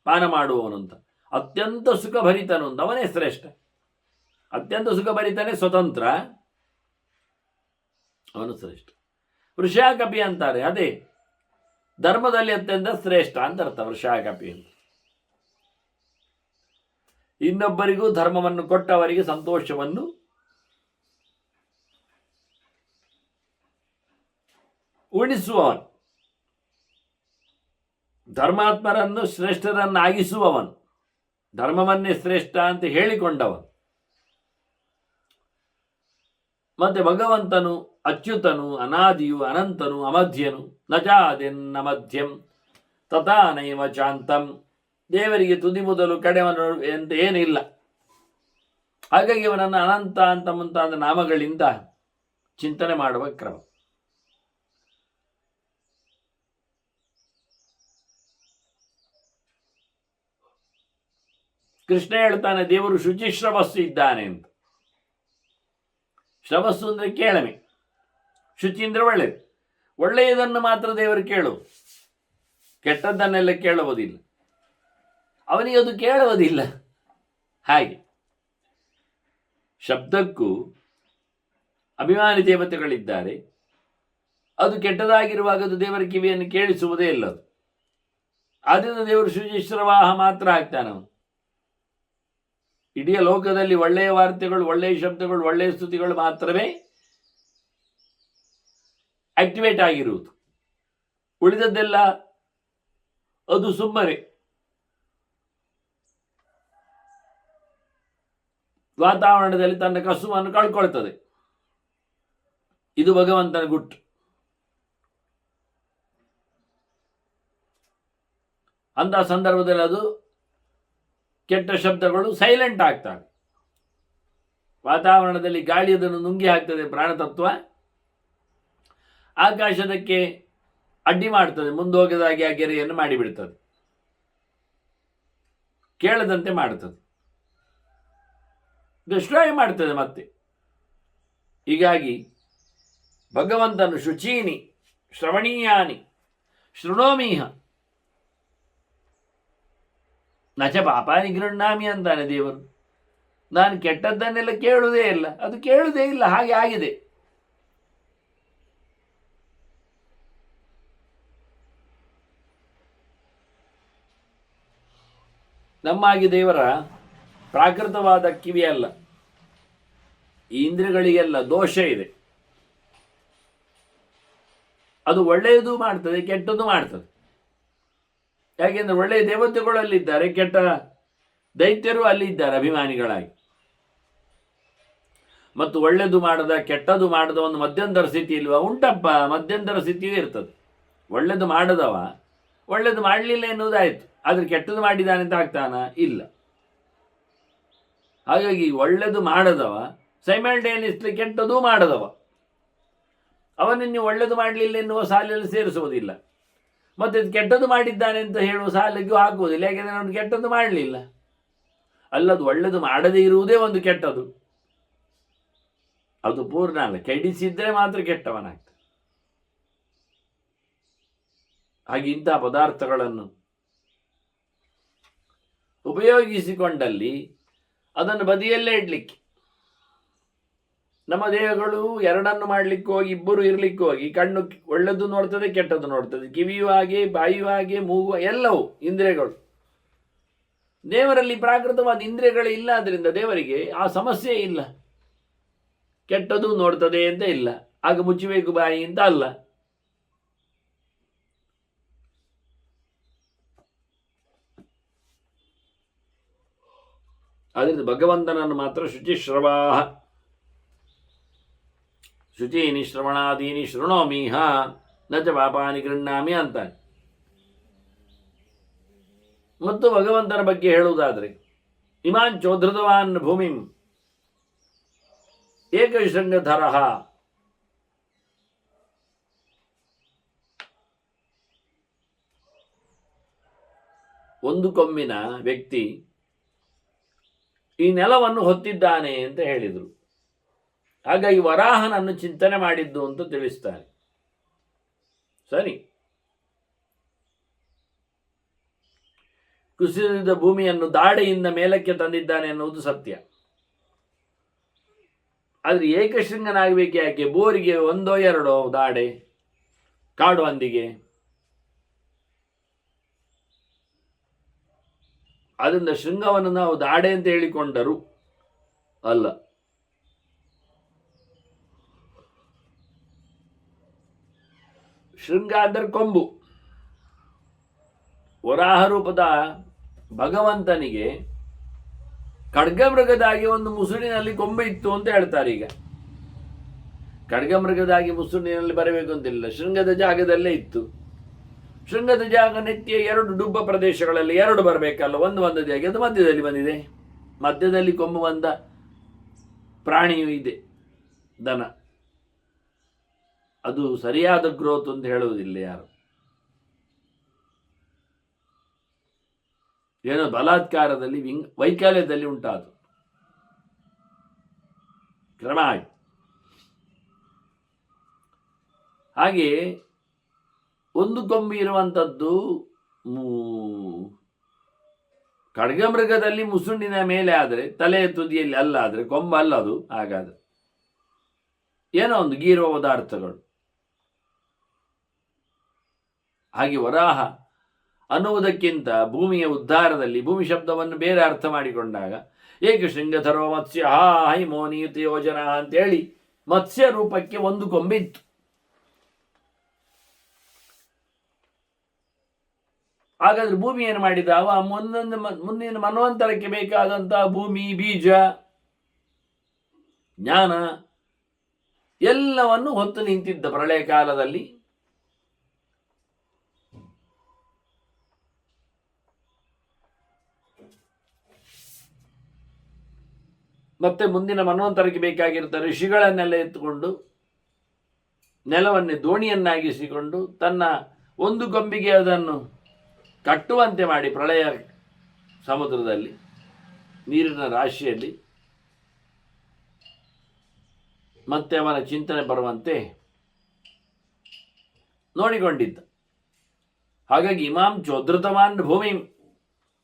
ಪಾನ ಮಾಡುವವನು ಅಂತ. ಅತ್ಯಂತ ಸುಖಭರಿತನು ಅಂತ, ಅವನೇ ಶ್ರೇಷ್ಠ. ಅತ್ಯಂತ ಸುಖಭರಿತನೇ ಸ್ವತಂತ್ರ, ಅವನು ಶ್ರೇಷ್ಠ. ವೃಷಾಕಪಿ ಅಂತಾರೆ, ಅದೇ ಧರ್ಮದಲ್ಲಿ ಅತ್ಯಂತ ಶ್ರೇಷ್ಠ ಅಂತ ಅರ್ಥ ವೃಷಾಕಪಿ ಅಂತ. ಇನ್ನೊಬ್ಬರಿಗೂ ಧರ್ಮವನ್ನು ಕೊಟ್ಟವರಿಗೆ ಸಂತೋಷವನ್ನು ಉಣಿಸುವವನು, ಧರ್ಮಾತ್ಮರನ್ನು ಶ್ರೇಷ್ಠರನ್ನಾಗಿಸುವವನು, ಧರ್ಮವನ್ನೇ ಶ್ರೇಷ್ಠ ಅಂತ ಹೇಳಿಕೊಂಡವನು. ಮತ್ತೆ ಭಗವಂತನು ಅಚ್ಯುತನು, ಅನಾದಿಯು, ಅನಂತನು, ಅಮಧ್ಯನು. ನಚಾದಿನ್ನ ಮಧ್ಯಂ ತಥಾ ನೈವ ಚಾಂತಂ. ದೇವರಿಗೆ ತುದಿ ಮೊದಲು ಕಡೆವನು ಅಂತ ಏನಿಲ್ಲ. ಹಾಗಾಗಿ ಅವನನ್ನು ಅನಂತ ಅಂತ ಮುಂತಾದ ನಾಮಗಳಿಂದ ಚಿಂತನೆ ಮಾಡುವ ಕ್ರಮ. ಕೃಷ್ಣ ಹೇಳ್ತಾನೆ, ದೇವರು ಶುಚಿಶ್ರವಸ್ಸು ಇದ್ದಾನೆ ಅಂತ. ಶ್ರವಸ್ಸು ಅಂದರೆ ಕೇಳಮೆ, ಶುಚಿ ಅಂದರೆ ಒಳ್ಳೆಯದು. ಒಳ್ಳೆಯದನ್ನು ಮಾತ್ರ ದೇವರು ಕೇಳು, ಕೆಟ್ಟದ್ದನ್ನೆಲ್ಲ ಕೇಳುವುದಿಲ್ಲ. ಅವನಿಗೆ ಅದು ಕೇಳುವುದಿಲ್ಲ. ಹಾಗೆ ಶಬ್ದಕ್ಕೂ ಅಭಿಮಾನಿ ದೇವತೆಗಳಿದ್ದಾರೆ. ಅದು ಕೆಟ್ಟದಾಗಿರುವಾಗ ಅದು ದೇವರ ಕಿವಿಯನ್ನು ಕೇಳಿಸುವುದೇ ಇಲ್ಲ. ಅದು ಆದ್ದರಿಂದ ದೇವರು ಶುಚಿಶ್ರವಾಹ ಮಾತ್ರ ಆಗ್ತಾನೆ. ಅವನು ಇಡೀ ಲೋಕದಲ್ಲಿ ಒಳ್ಳೆಯ ವಾರ್ತೆಗಳು, ಒಳ್ಳೆಯ ಶಬ್ದಗಳು, ಒಳ್ಳೆಯ ಸ್ತುತಿಗಳು ಮಾತ್ರವೇ ಆಕ್ಟಿವೇಟ್ ಆಗಿರುವುದು. ಉಳಿದದ್ದೆಲ್ಲ ಅದು ಸುಮ್ಮನೆ ವಾತಾವರಣದಲ್ಲಿ ತನ್ನ ಕಸುವನ್ನು ಕಳ್ಕೊಳ್ತದೆ. ಇದು ಭಗವಂತನ ಗುಟ್ಟು. ಅಂತಹ ಸಂದರ್ಭದಲ್ಲಿ ಅದು ಕೆಟ್ಟ ಶಬ್ದಗಳು ಸೈಲೆಂಟ್ ಆಗ್ತವೆ. ವಾತಾವರಣದಲ್ಲಿ ಗಾಳಿ ಅದನ್ನು ನುಂಗಿ ಹಾಕ್ತದೆ, ಪ್ರಾಣತತ್ವ. ಆಕಾಶದಕ್ಕೆ ಅಡ್ಡಿ ಮಾಡ್ತದೆ, ಮುಂದೋಗದಾಗಿ ಆ ಗೆರೆಯನ್ನು ಮಾಡಿಬಿಡ್ತದೆ, ಕೇಳದಂತೆ ಮಾಡ್ತದೆ, ಡಿಸ್ಟ್ರಾಯ್ ಮಾಡ್ತದೆ ಮತ್ತೆ. ಹೀಗಾಗಿ ಭಗವಂತನು ಶುಚೀನಿ ಶ್ರವಣೀಯಾನಿ ಶೃಣೋಮೀಹ ನಚ ಪಾಪಾನಿ ಗೃಹ್ಣಾಮಿ ಅಂತಾನೆ ದೇವರು. ನಾನು ಕೆಟ್ಟದ್ದನ್ನೆಲ್ಲ ಕೇಳುವುದೇ ಇಲ್ಲ, ಅದು ಕೇಳುವುದೇ ಇಲ್ಲ, ಹಾಗೆ ಆಗಿದೆ. ನಮ್ಮಾಗಿ ದೇವರ ಪ್ರಾಕೃತವಾದ ಕಿವಿ ಅಲ್ಲ, ಈ ಇಂದ್ರಿಯಗಳಿಗೆಲ್ಲ ದೋಷ ಇದೆ. ಅದು ಒಳ್ಳೆಯದು ಮಾಡ್ತದೆ, ಕೆಟ್ಟದ್ದು ಮಾಡ್ತದೆ. ಯಾಕೆಂದ್ರೆ ಒಳ್ಳೆಯ ದೇವತೆಗಳು ಅಲ್ಲಿದ್ದಾರೆ, ಕೆಟ್ಟ ದೈತ್ಯರು ಅಲ್ಲಿದ್ದಾರೆ ಅಭಿಮಾನಿಗಳಾಗಿ. ಮತ್ತು ಒಳ್ಳೆಯದು ಮಾಡದ ಕೆಟ್ಟದ್ದು ಮಾಡದ ಒಂದು ಮಧ್ಯಂತರ ಸ್ಥಿತಿ ಇಲ್ವಾ? ಉಂಟಪ್ಪ, ಮಧ್ಯಂತರ ಸ್ಥಿತಿಯೂ ಇರ್ತದೆ. ಒಳ್ಳೆಯದು ಮಾಡದವ ಒಳ್ಳೆಯದು ಮಾಡಲಿಲ್ಲ ಎನ್ನುವುದಾಯ್ತು, ಆದರೆ ಕೆಟ್ಟದ್ದು ಮಾಡಿದ್ದಾನೆ ಅಂತ ಆಗ್ತಾನ? ಇಲ್ಲ. ಹಾಗಾಗಿ ಒಳ್ಳೆಯದು ಮಾಡದವ ಸೈಮಲ್ಟೇನಿಯಸ್ಲಿ ಕೆಟ್ಟದ್ದು ಮಾಡದವ, ಅವನನ್ನು ಒಳ್ಳೆಯದು ಮಾಡಲಿಲ್ಲ ಎನ್ನುವ ಸಾಲಲ್ಲಿ ಸೇರಿಸುವುದಿಲ್ಲ, ಮತ್ತು ಕೆಟ್ಟದ್ದು ಮಾಡಿದ್ದಾನೆ ಅಂತ ಹೇಳುವ ಸಾಲಿಗೂ ಹಾಕುವುದಿಲ್ಲ. ಯಾಕೆಂದರೆ ಅವನು ಕೆಟ್ಟದ್ದು ಮಾಡಲಿಲ್ಲ. ಅಲ್ಲದು ಒಳ್ಳೆಯದು ಮಾಡದೇ ಇರುವುದೇ ಒಂದು ಕೆಟ್ಟದು, ಅದು ಪೂರ್ಣ ಅಲ್ಲ. ಕೆಡಿಸಿದ್ರೆ ಮಾತ್ರ ಕೆಟ್ಟವನಾಗ್ತದೆ. ಹಾಗೆ ಇಂಥ ಪದಾರ್ಥಗಳನ್ನು ಉಪಯೋಗಿಸಿಕೊಂಡಲ್ಲಿ ಅದನ್ನು ಬದಿಯಲ್ಲೇ ಇಡ್ಲಿಕ್ಕೆ, ನಮ್ಮ ದೇಹಗಳು ಎರಡನ್ನು ಮಾಡಲಿಕ್ಕೆ ಹೋಗಿ, ಇಬ್ಬರು ಇರಲಿಕ್ಕೆ ಹೋಗಿ, ಕಣ್ಣು ಒಳ್ಳೆದು ನೋಡ್ತದೆ, ಕೆಟ್ಟದ್ದು ನೋಡ್ತದೆ, ಕಿವಿಯೂ ಹಾಗೆ, ಬಾಯಿಯೂ ಹಾಗೆ, ಮೂಗು, ಎಲ್ಲವೂ ಇಂದ್ರಿಯಗಳು. ದೇವರಲ್ಲಿ ಪ್ರಾಕೃತವಾದ ಇಂದ್ರಿಯಗಳು ಇಲ್ಲ, ಆದ್ದರಿಂದ ದೇವರಿಗೆ ಆ ಸಮಸ್ಯೆ ಇಲ್ಲ. ಕೆಟ್ಟದ್ದು ನೋಡ್ತದೆ ಅಂತ ಇಲ್ಲ, ಆಗ ಮುಚ್ಚಬೇಕು ಬಾಯಿ ಅಂತ ಅಲ್ಲ. ಆದ್ದರಿಂದ ಭಗವಂತನನ್ನು ಮಾತ್ರ ಶುಚಿಶ್ರವಾಹ ಶುಚೀನಿ ಶ್ರವಣಾದೀನಿ ಶೃಣೋಮಿಹ ನ ಚ ಪಾಪಾನಿ ಗೃಹ್ಣಾಮಿ ಅಂತಾನೆ. ಮತ್ತು ಭಗವಂತನ ಬಗ್ಗೆ ಹೇಳುವುದಾದರೆ, ಇಮಾಂಚೋಧೃತವಾನ್ ಭೂಮಿಂ ಏಕಶೃಂಗಧರಃ, ಒಂದು ಕೊಂಬಿನ ವ್ಯಕ್ತಿ ಈ ನೆಲವನ್ನು ಹೊತ್ತಿದ್ದಾನೆ ಅಂತ ಹೇಳಿದರು. ಹಾಗಾಗಿ ವರಾಹನನ್ನು ಚಿಂತನೆ ಮಾಡಿದ್ದು ಅಂತ ತಿಳಿಸ್ತಾರೆ. ಸರಿ, ಕುಸಿದ ಭೂಮಿಯನ್ನು ದಾಡೆಯಿಂದ ಮೇಲಕ್ಕೆ ತಂದಿದ್ದಾನೆ ಎನ್ನುವುದು ಸತ್ಯ. ಆದರೆ ಏಕಶೃಂಗನಾಗಬೇಕು ಯಾಕೆ? ಬೋರಿಗೆ ಒಂದೋ ಎರಡೋ ದಾಡೆ, ಕಾಡು ಹಂದಿಗೆ. ಅದರಿಂದ ಶೃಂಗವನ್ನು ನಾವು ದಾಡೆ ಅಂತ ಹೇಳಿಕೊಂಡರು ಅಲ್ಲ. ಶೃಂಗ ಅಂದರೆ ಕೊಂಬು. ವರಾಹ ರೂಪದ ಭಗವಂತನಿಗೆ ಖಡ್ಗಮೃಗದಾಗಿ ಒಂದು ಮುಸುಳಿನಲ್ಲಿ ಕೊಂಬು ಇತ್ತು ಅಂತ ಹೇಳ್ತಾರೆ. ಈಗ ಖಡ್ಗಮೃಗದಾಗಿ ಮುಸುಳಿನಲ್ಲಿ ಬರಬೇಕು ಅಂತಿಲ್ಲ, ಶೃಂಗದ ಜಾಗದಲ್ಲೇ ಇತ್ತು. ಶೃಂಗದ ಜಾಗ ನೆತ್ತಿಯ ಎರಡು ಡುಬ್ಬ ಪ್ರದೇಶಗಳಲ್ಲಿ ಎರಡು ಬರಬೇಕಲ್ಲ, ಒಂದು ಜಾಗ ಅದು ಮಧ್ಯದಲ್ಲಿ ಬಂದಿದೆ. ಮಧ್ಯದಲ್ಲಿ ಕೊಂಬು ಬಂದ ಪ್ರಾಣಿಯೂ ಇದೆ, ದನ. ಅದು ಸರಿಯಾದ ಗ್ರೋತ್ ಅಂತ ಹೇಳುವುದಿಲ್ಲ ಯಾರು. ಏನೋ ಬಲಾತ್ಕಾರದಲ್ಲಿ ವೈಕಲ್ಯದಲ್ಲಿ ಉಂಟಾದ ಕ್ರಮ ಆಯ್ತು. ಹಾಗೆ ಒಂದು ಕೊಂಬು ಇರುವಂಥದ್ದು ಖಡ್ಗಮೃಗದಲ್ಲಿ ಮುಸುಂಡಿನ ಮೇಲೆ ಆದರೆ, ತಲೆಯ ತುದಿಯಲ್ಲಿ ಅಲ್ಲ ಆದರೆ, ಕೊಂಬಲ್ಲ ಅದು. ಹಾಗಾದ್ರೆ ಏನೋ ಒಂದು ಗೀರುವ ಪದಾರ್ಥಗಳು. ಹಾಗೆ ವರಾಹ ಅನ್ನುವುದಕ್ಕಿಂತ ಭೂಮಿಯ ಉದ್ಧಾರದಲ್ಲಿ, ಭೂಮಿ ಶಬ್ದವನ್ನು ಬೇರೆ ಅರ್ಥ ಮಾಡಿಕೊಂಡಾಗ, ಏಕಶೃಂಗಧರೋ ಮತ್ಸ್ಯ ಹೈಮೋ ನಿಯುತ ಯೋಜನಾ ಅಂತೇಳಿ ಮತ್ಸ್ಯ ರೂಪಕ್ಕೆ ಒಂದು ಕೊಂಬಿತ್ತು. ಹಾಗಾದ್ರೆ ಭೂಮಿ ಏನು ಮಾಡಿದ? ಅವ ಮುಂದಿನ ಮನ್ವಂತರಕ್ಕೆ ಬೇಕಾದಂತಹ ಭೂಮಿ, ಬೀಜ, ಜ್ಞಾನ ಎಲ್ಲವನ್ನು ಹೊತ್ತು ನಿಂತಿದ್ದ ಪ್ರಳಯ ಕಾಲದಲ್ಲಿ. ಮತ್ತೆ ಮುಂದಿನ ಮನ್ವಂತರಕ್ಕೆ ಬೇಕಾಗಿರ್ತಾರೆ ಋಷಿಗಳನ್ನೆಲ್ಲ ಎತ್ತುಕೊಂಡು ನೆಲವನ್ನೇ ದೋಣಿಯನ್ನಾಗಿಸಿಕೊಂಡು ತನ್ನ ಒಂದು ಕೊಂಬಿಗೆ ಅದನ್ನು ಕಟ್ಟುವಂತೆ ಮಾಡಿ, ಪ್ರಳಯ ಸಮುದ್ರದಲ್ಲಿ ನೀರಿನ ರಾಶಿಯಲ್ಲಿ ಮತ್ತೆ ಅವನ ಚಿಂತನೆ ಬರುವಂತೆ ನೋಡಿಕೊಂಡಿದ್ದ. ಹಾಗಾಗಿ ಇಮಾಂ ಚೋದ್ರತವಾನ್ ಭೂಮಿಂ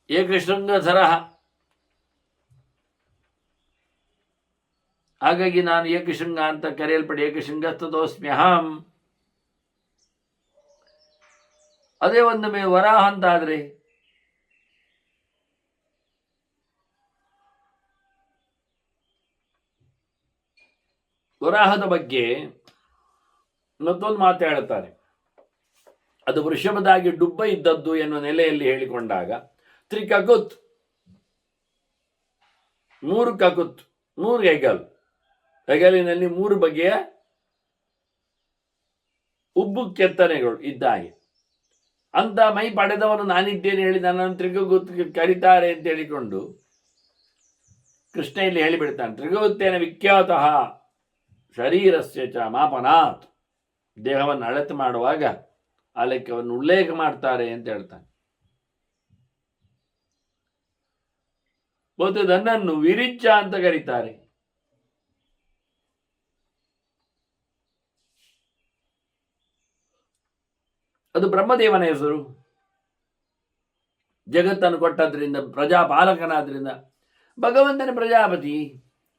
ಏಕಶೃಂಗಧರಃ, ಹಾಗಾಗಿ ನಾನು ಏಕಶೃಂಗ ಅಂತ ಕರೆಯಲ್ಪಡಿ ಏಕಶೃಂಗಸ್ತದೋಸ್ಮ್ಯಹಂ. ಅದೇ ಒಂದು ವರಾಹ ಅಂತ ಆದ್ರೆ ವರಾಹದ ಬಗ್ಗೆ ಮತ್ತೊಂದು ಮಾತು ಹೇಳ್ತಾರೆ. ಅದು ವೃಷಭದಾಗಿ ಡುಬ್ಬ ಇದ್ದದ್ದು ಎನ್ನುವ ನೆಲೆಯಲ್ಲಿ ಹೇಳಿಕೊಂಡಾಗ ತ್ರಿಕಕುತ್, 3 ಕಕುತ್, 3 ಹೆಗಲಿನಲ್ಲಿ 3 ಬಗೆಯ ಉಬ್ಬು ಕೆತ್ತನೆಗಳು ಇದ್ದಾಗೆ ಅಂತ ಮೈ ಪಡೆದವನು ನಾನಿದ್ದೇನೆ ಹೇಳಿ ನನ್ನನ್ನು ತ್ರಿಕಕುತ್ ಕರೀತಾರೆ ಅಂತ ಹೇಳಿಕೊಂಡು ಕೃಷ್ಣ ಇಲ್ಲಿ ಹೇಳಿಬಿಡ್ತಾನೆ. ತ್ರಿಕಕುತ್ತೇನ ವಿಖ್ಯಾತಃ ಶರೀರಸ್ಯ ಚ ಮಾಪನಾತ್. ದೇಹವನ್ನು ಅಳತೆ ಮಾಡುವಾಗ ಆ ಲೆಕ್ಕವನ್ನು ಉಲ್ಲೇಖ ಮಾಡ್ತಾರೆ ಅಂತ ಹೇಳ್ತಾನೆ. ಮತ್ತು ನನ್ನನ್ನು ವಿರಿಚ್ಚ ಅಂತ ಕರೀತಾರೆ. ಅದು ಬ್ರಹ್ಮದೇವನ ಹೆಸರು. ಜಗತ್ತನ್ನು ಕೊಟ್ಟದ್ರಿಂದ, ಪ್ರಜಾಪಾಲಕನಾದ್ರಿಂದ ಭಗವಂತನ ಪ್ರಜಾಪತಿ.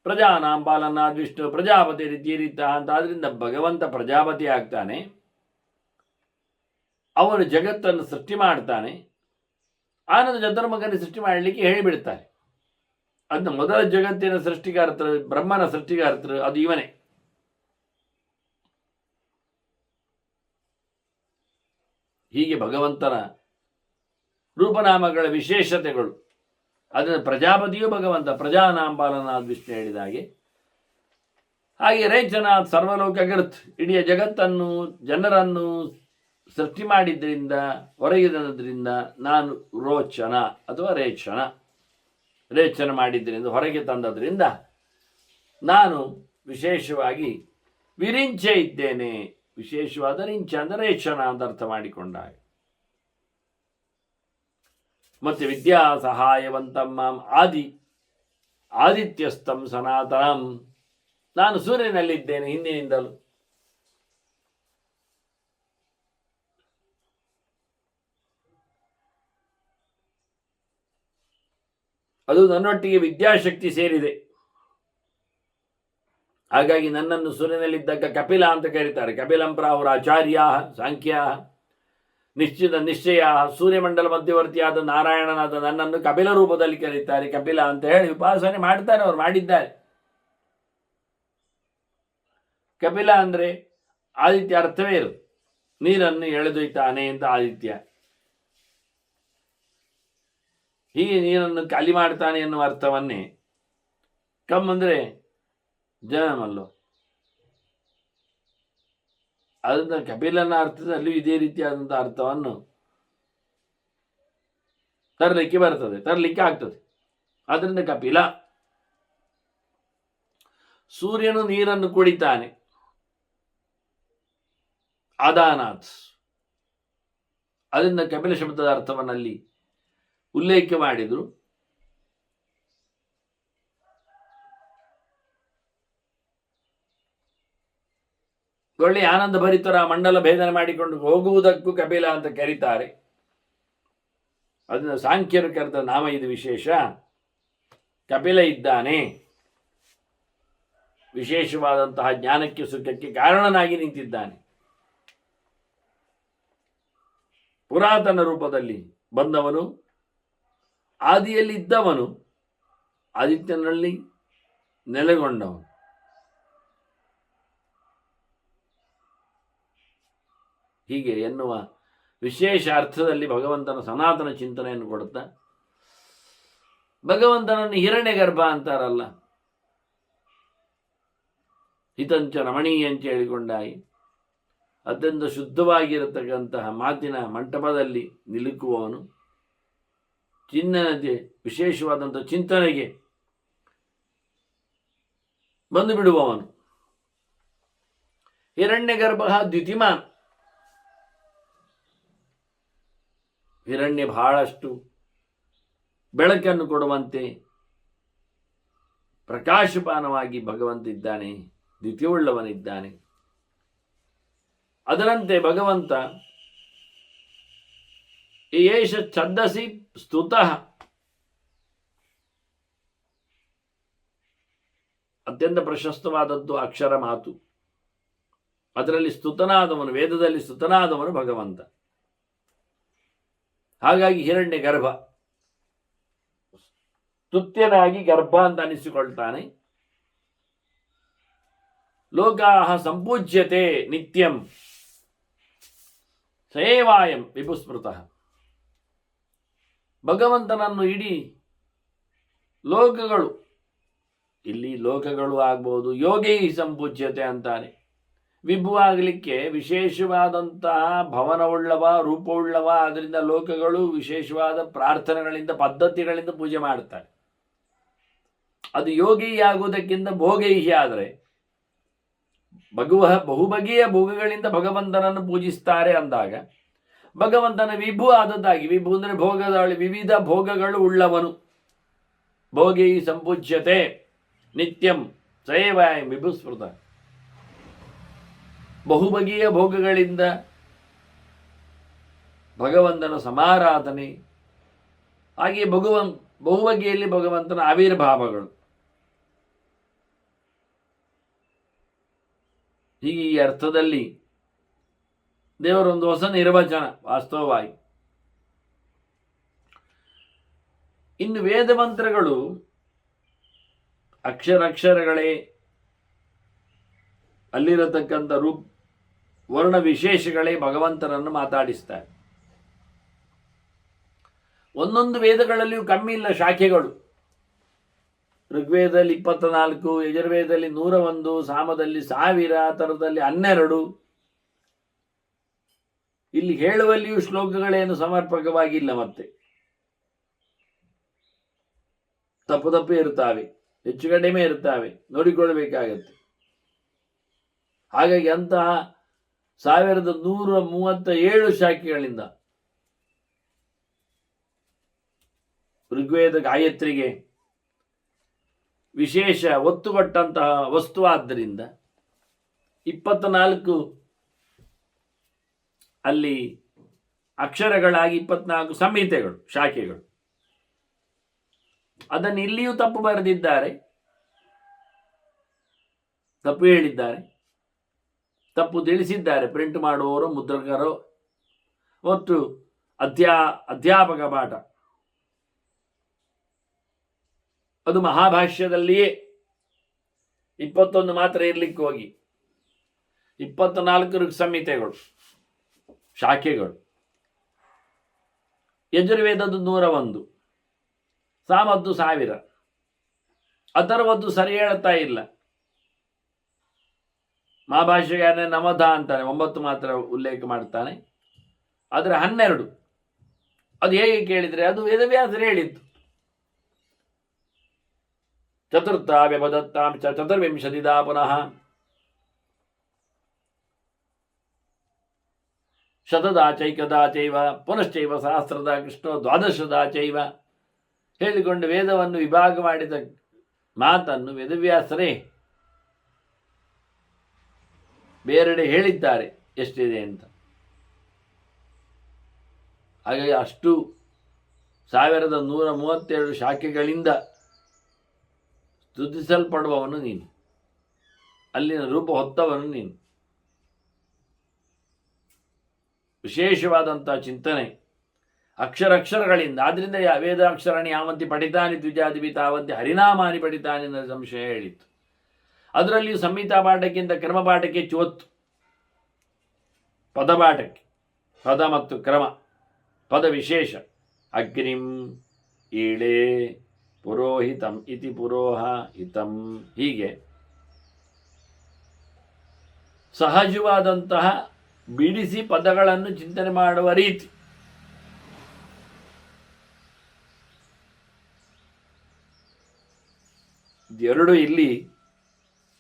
ಪ್ರಜಾನಾಂ ಪಾಲನಾದ್ ವಿಷ್ಣು ಪ್ರಜಾಪತಿ ರೀತಿಯರಿತ ಅಂತ. ಆದ್ರಿಂದ ಭಗವಂತ ಪ್ರಜಾಪತಿ ಆಗ್ತಾನೆ. ಅವನು ಜಗತ್ತನ್ನು ಸೃಷ್ಟಿ ಮಾಡ್ತಾನೆ. ಆನಂದ ಚತುರ್ಮುಖನ ಸೃಷ್ಟಿ ಮಾಡಲಿಕ್ಕೆ ಹೇಳಿಬಿಡ್ತಾರೆ. ಅದನ್ನ ಮೊದಲ ಜಗತ್ತಿನ ಸೃಷ್ಟಿಗಾರ್ತರು, ಬ್ರಹ್ಮನ ಸೃಷ್ಟಿಗಾರ್ತರು ಅದು ಇವನೇ. ಹೀಗೆ ಭಗವಂತನ ರೂಪನಾಮಗಳ ವಿಶೇಷತೆಗಳು. ಅದನ್ನು ಪ್ರಜಾಪತಿಯು ಭಗವಂತ, ಪ್ರಜಾನಾಂ ಪಾಲನಾದ್ ವಿಷ್ಣು ಹೇಳಿದ ಹಾಗೆ ರೇಚನಾಥ್ ಸರ್ವಲೋಕಗರ್ತ್, ಇಡೀ ಜಗತ್ತನ್ನು ಜನರನ್ನು ಸೃಷ್ಟಿ ಮಾಡಿದ್ರಿಂದ, ಹೊರಗಿದ್ದರಿಂದ ನಾನು ರೋಚನ ಅಥವಾ ರೇಚನ ಮಾಡಿದ್ರಿಂದ, ಹೊರಗೆ ತಂದದ್ರಿಂದ ನಾನು ವಿಶೇಷವಾಗಿ ವಿರಿಂಚೆ ಇದ್ದೇನೆ. ವಿಶೇಷವಾದ ರಿಂಚ ಅಂದರೆ ರೇಚನ ಅಂತ ಅರ್ಥ ಮಾಡಿಕೊಂಡಾಗ. ಮತ್ತೆ ವಿದ್ಯಾ ಸಹಾಯವಂತಂ ಮಾಂ ಆದಿತ್ಯಸ್ತಂ ಸನಾತನಂ. ನಾನು ಸೂರ್ಯನಲ್ಲಿದ್ದೇನೆ ಹಿಂದಿನಿಂದಲೂ. ಅದು ನನ್ನೊಟ್ಟಿಗೆ ವಿದ್ಯಾಶಕ್ತಿ ಸೇರಿದೆ. ಹಾಗಾಗಿ ನನ್ನನ್ನು ಸೂರ್ಯನಲ್ಲಿದ್ದಾಗ ಕಪಿಲ ಅಂತ ಕರೀತಾರೆ. ಕಪಿಲಂ ಪ್ರಾಹುರ ಆಚಾರ್ಯ ಸಾಂಖ್ಯ ನಿಶ್ಚಯ. ಸೂರ್ಯಮಂಡಲ ಮಧ್ಯವರ್ತಿಯಾದ ನಾರಾಯಣನಾದ ನನ್ನನ್ನು ಕಪಿಲ ರೂಪದಲ್ಲಿ ಕರೀತಾರೆ. ಕಪಿಲ ಅಂತ ಹೇಳಿ ಉಪಾಸನೆ ಮಾಡ್ತಾರೆ, ಅವರು ಮಾಡಿದ್ದಾರೆ. ಕಪಿಲ ಅಂದ್ರೆ ಆದಿತ್ಯ ಅರ್ಥವೇ ಇರು, ನೀರನ್ನು ಎಳೆದೊಯ್ತಾನೆ ಅಂತ ಆದಿತ್ಯ. ಹೀಗೆ ನೀರನ್ನು ಖಾಲಿ ಮಾಡ್ತಾನೆ ಎನ್ನುವ ಅರ್ಥವನ್ನೇ ಕಮ್ ಅಂದ್ರೆ ಜನಮಲ್ಲೋ. ಅದನ್ನ ಕಪಿಲನ ಅರ್ಥದಲ್ಲಿ ಇದೇ ರೀತಿಯಾದಂಥ ಅರ್ಥವನ್ನು ತರಲಿಕ್ಕೆ ಆಗ್ತದೆ. ಆದ್ರಿಂದ ಕಪಿಲ. ಸೂರ್ಯನು ನೀರನ್ನು ಕುಡಿತಾನೆ, ಆದಾನಾಥ್. ಅದರಿಂದ ಕಪಿಲ ಶಬ್ದದ ಅರ್ಥವನ್ನಲ್ಲಿ ಉಲ್ಲೇಖ ಮಾಡಿದ್ರು. ಒಳ್ಳೆ ಆನಂದ ಭರಿತರ ಮಂಡಲ ಭೇದನೆ ಮಾಡಿಕೊಂಡು ಹೋಗುವುದಕ್ಕೂ ಕಪಿಲ ಅಂತ ಕರೀತಾರೆ. ಅದನ್ನು ಸಾಂಖ್ಯರು ಕರೆದ ನಾಮ ಇದು ವಿಶೇಷ. ಕಪಿಲ ಇದ್ದಾನೆ, ವಿಶೇಷವಾದಂತಹ ಜ್ಞಾನಕ್ಕೆ ಸುಖಕ್ಕೆ ಕಾರಣನಾಗಿ ನಿಂತಿದ್ದಾನೆ. ಪುರಾತನ ರೂಪದಲ್ಲಿ ಬಂದವನು, ಆದಿಯಲ್ಲಿ ಇದ್ದವನು, ಆದಿತ್ಯನಲ್ಲಿ ನೆಲೆಗೊಂಡವನು. ಹೀಗೆ ಎನ್ನುವ ವಿಶೇಷ ಅರ್ಥದಲ್ಲಿ ಭಗವಂತನ ಸನಾತನ ಚಿಂತನೆಯನ್ನು ಕೊಡುತ್ತಾ, ಭಗವಂತನನ್ನು ಹಿರಣ್ಯಗರ್ಭ ಅಂತಾರಲ್ಲ, ಹಿತಂಚ ರಮಣೀಯಂಚ ಹೇಳಿಕೊಂಡಾಯಿ. ಅತ್ಯಂತ ಶುದ್ಧವಾಗಿರತಕ್ಕಂತಹ ಮಾತಿನ ಮಂಟಪದಲ್ಲಿ ನಿಲುಕುವವನು, ಚಿನ್ನನತೆ ವಿಶೇಷವಾದಂಥ ಚಿಂತನೆಗೆ ಬಂದು ಬಿಡುವವನು. ಹಿರಣ್ಯಗರ್ಭ ದ್ಯುತಿಮಾನ್. ಹಿರಣ್ಯ ಬಹಳಷ್ಟು ಬೆಳಕನ್ನು ಕೊಡುವಂತೆ ಪ್ರಕಾಶಪಾನವಾಗಿ ಭಗವಂತ ಇದ್ದಾನೆ, ದ್ಯುತಿಯುಳ್ಳವನಿದ್ದಾನೆ. ಅದರಂತೆ ಭಗವಂತ ಏಷ ಛಂದಸಿ ಸ್ತುತಃ, ಅತ್ಯಂತ ಪ್ರಶಸ್ತವಾದದ್ದು ಅಕ್ಷರ ಮಾತು. ಅದರಲ್ಲಿ ಸ್ತುತನಾದವನು, ವೇದದಲ್ಲಿ ಸ್ತುತನಾದವನು ಭಗವಂತ. ಹಾಗಾಗಿ ಹಿರಣ್ಯ ಗರ್ಭ ಸ್ತುತ್ಯನಾಗಿ ಗರ್ಭ ಅಂತ ಅನಿಸಿಕೊಳ್ತಾನೆ. ಲೋಕಾಹ ಸಂಪೂಜ್ಯತೆ ನಿತ್ಯಂ ಸೇವಾಯಂ ವಿಭುಸ್ಮೃತಃ. ಭಗವಂತನನ್ನು ಇಡೀ ಲೋಕಗಳು, ಇಲ್ಲಿ ಲೋಕಗಳು ಆಗ್ಬೋದು, ಯೋಗೈ ಸಂಪೂಜ್ಯತೆ ಅಂತಾನೆ. ವಿಭು ಆಗಲಿಕ್ಕೆ ವಿಶೇಷವಾದಂತಹ ಭವನವುಳ್ಳವ, ರೂಪವುಳ್ಳವ, ಅದರಿಂದ ಲೋಕಗಳು ವಿಶೇಷವಾದ ಪ್ರಾರ್ಥನೆಗಳಿಂದ, ಪದ್ಧತಿಗಳಿಂದ ಪೂಜೆ ಮಾಡ್ತಾರೆ. ಅದು ಯೋಗಿ ಆಗುವುದಕ್ಕಿಂತ ಭೋಗೈಹಿ ಆದರೆ ಬಹುಬಗೆಯ ಭೋಗಗಳಿಂದ ಭಗವಂತನನ್ನು ಪೂಜಿಸ್ತಾರೆ ಅಂದಾಗ ಭಗವಂತನ ವಿಭು ಆದದ್ದಾಗಿ, ವಿಭು ಅಂದರೆ ಭೋಗದ ವಿವಿಧ ಭೋಗಗಳು ಉಳ್ಳವನು. ಭೋಗೈ ಸಂಪೂಜ್ಯತೆ ನಿತ್ಯಂ ಸೇವಾಯ ವಿಭುಸ್ಮೃತ. ಬಹುಬಗೆಯ ಭೋಗಗಳಿಂದ ಭಗವಂತನ ಸಮಾರಾಧನೆ, ಹಾಗೆ ಬಹುಬಗೆಯಲ್ಲಿ ಭಗವಂತನ ಆವಿರ್ಭಾವಗಳು. ಹೀಗೆ ಈ ಅರ್ಥದಲ್ಲಿ ದೇವರೊಂದು ಹೊಸ ನಿರ್ವಚನ ವಾಸ್ತವವಾಗಿ. ಇನ್ನು ವೇದ ಮಂತ್ರಗಳು ಅಕ್ಷರಗಳೇ, ಅಲ್ಲಿರತಕ್ಕಂಥ ವರ್ಣ ವಿಶೇಷಗಳೇ ಭಗವಂತನನ್ನು ಮಾತಾಡಿಸ್ತಾರೆ. ಒಂದೊಂದು ವೇದಗಳಲ್ಲಿಯೂ ಕಮ್ಮಿ ಇಲ್ಲ ಶಾಖೆಗಳು. ಋಗ್ವೇದದಲ್ಲಿ 24, ಯಜುರ್ವೇದದಲ್ಲಿ 101, ಸಾಮದಲ್ಲಿ 1000, ಥರದಲ್ಲಿ 12. ಇಲ್ಲಿ ಹೇಳುವಲ್ಲಿಯೂ ಶ್ಲೋಕಗಳೇನು ಸಮರ್ಪಕವಾಗಿಲ್ಲ, ಮತ್ತೆ ತಪ್ಪು ಇರುತ್ತವೆ, ಹೆಚ್ಚು ಕಡಿಮೆ ಇರುತ್ತವೆ, ನೋಡಿಕೊಳ್ಳಬೇಕಾಗತ್ತೆ. ಹಾಗಾಗಿ ಅಂತಹ 1137 ಶಾಖೆಗಳಿಂದ ಋಗ್ವೇದ ಗಾಯತ್ರಿಗೆ ವಿಶೇಷ ಒತ್ತು ಕೊಟ್ಟಂತಹ ವಸ್ತುವಾದ್ದರಿಂದ 24 ಅಲ್ಲಿ ಅಕ್ಷರಗಳಾಗಿ 24 ಸಂಹಿತೆಗಳು, ಶಾಖೆಗಳು. ಅದನ್ನು ಇಲ್ಲಿಯೂ ತಪ್ಪು ಬರೆದಿದ್ದಾರೆ, ತಪ್ಪು ಹೇಳಿದ್ದಾರೆ, ತಪ್ಪು ತಿಳಿಸಿದ್ದಾರೆ ಪ್ರಿಂಟ್ ಮಾಡುವವರು, ಮುದ್ರಕರು, ಮತ್ತು ಅಧ್ಯಾಪಕ ಪಾಠ. ಅದು ಮಹಾಭಾಷ್ಯದಲ್ಲಿಯೇ 21 ಮಾತ್ರ ಇರ್ಲಿಕ್ಕೆ ಹೋಗಿ 24 ಸಂಹಿತೆಗಳು, ಶಾಖೆಗಳು. ಯಜುರ್ವೇದದ್ದು 101, ಸಾಮದ್ದು 1000, ಅಥರ್ವದ್ದು ಸರಿ ಹೇಳ್ತಾ ಇಲ್ಲ. ಮಹಾಭಾಷ್ಯಗಾರನೇ ನವಧ ಅಂತಾನೆ, 9 ಮಾತ್ರ ಉಲ್ಲೇಖ ಮಾಡ್ತಾನೆ, ಆದರೆ 12. ಅದು ಹೇಗೆ ಕೇಳಿದರೆ ಅದು ವೇದವ್ಯಾಸರು ಹೇಳಿದ್ದು. ಚತುರ್ಥ ವ್ಯಪದತ್ತಾಂ ಚತುರ್ವಿಂಶತಿದಾ ಪುನಃ ಶತದಾಚೈಕದಾಚೈವ ಪುನಶ್ಚೈವ ಸಹಸ್ರದ ಕೃಷ್ಣ ದ್ವಾದಶದಾಚೈವ ಹೇಳಿಕೊಂಡು ವೇದವನ್ನು ವಿಭಾಗ ಮಾಡಿದ ಮಾತನ್ನು ವೇದವ್ಯಾಸರೇ ಬೇರೆಡೆ ಹೇಳಿದ್ದಾರೆ ಎಷ್ಟಿದೆ ಅಂತ. ಹಾಗಾಗಿ ಅಷ್ಟು 1137 ಶಾಖೆಗಳಿಂದ ಸ್ತುತಿಸಲ್ಪಡುವವನು ನೀನು, ಅಲ್ಲಿನ ರೂಪ ಹೊತ್ತವನು ನೀನು. ವಿಶೇಷವಾದಂಥ ಚಿಂತನೆ ಅಕ್ಷರಗಳಿಂದ. ಆದ್ದರಿಂದ ವೇದಾಕ್ಷರಣಿ ಯಾವಂತಿ ಪಠಿತಾನಿ ದ್ವಿಜಾದಿಪಿ ತಾವಂತಿ ಹರಿನಾಮಾನಿ ಪಠಿತಾನಿ ಅನ್ನೋ ಸಂಶಯ ಹೇಳಿತ್ತು. ಅದರಲ್ಲಿಯೂ ಸಂಹಿತಾ ಪಾಠಕ್ಕಿಂತ ಕ್ರಮ ಪಾಠಕ್ಕೆ ಹೆಚ್ಚು ಒತ್ತು. ಪದಪಾಠಕ್ಕೆ ಪದ ಮತ್ತು ಕ್ರಮ, ಪದ ವಿಶೇಷ. ಅಗ್ನಿಂ ಈಳೆ ಪುರೋಹಿತಂ ಇತಿ ಪುರೋಹಿತಂ, ಹೀಗೆ ಸಹಜವಾದಂತಹ ಬಿಡಿಸಿ ಪದಗಳನ್ನು ಚಿಂತನೆ ಮಾಡುವ ರೀತಿ. ಇದೆರಡು ಇಲ್ಲಿ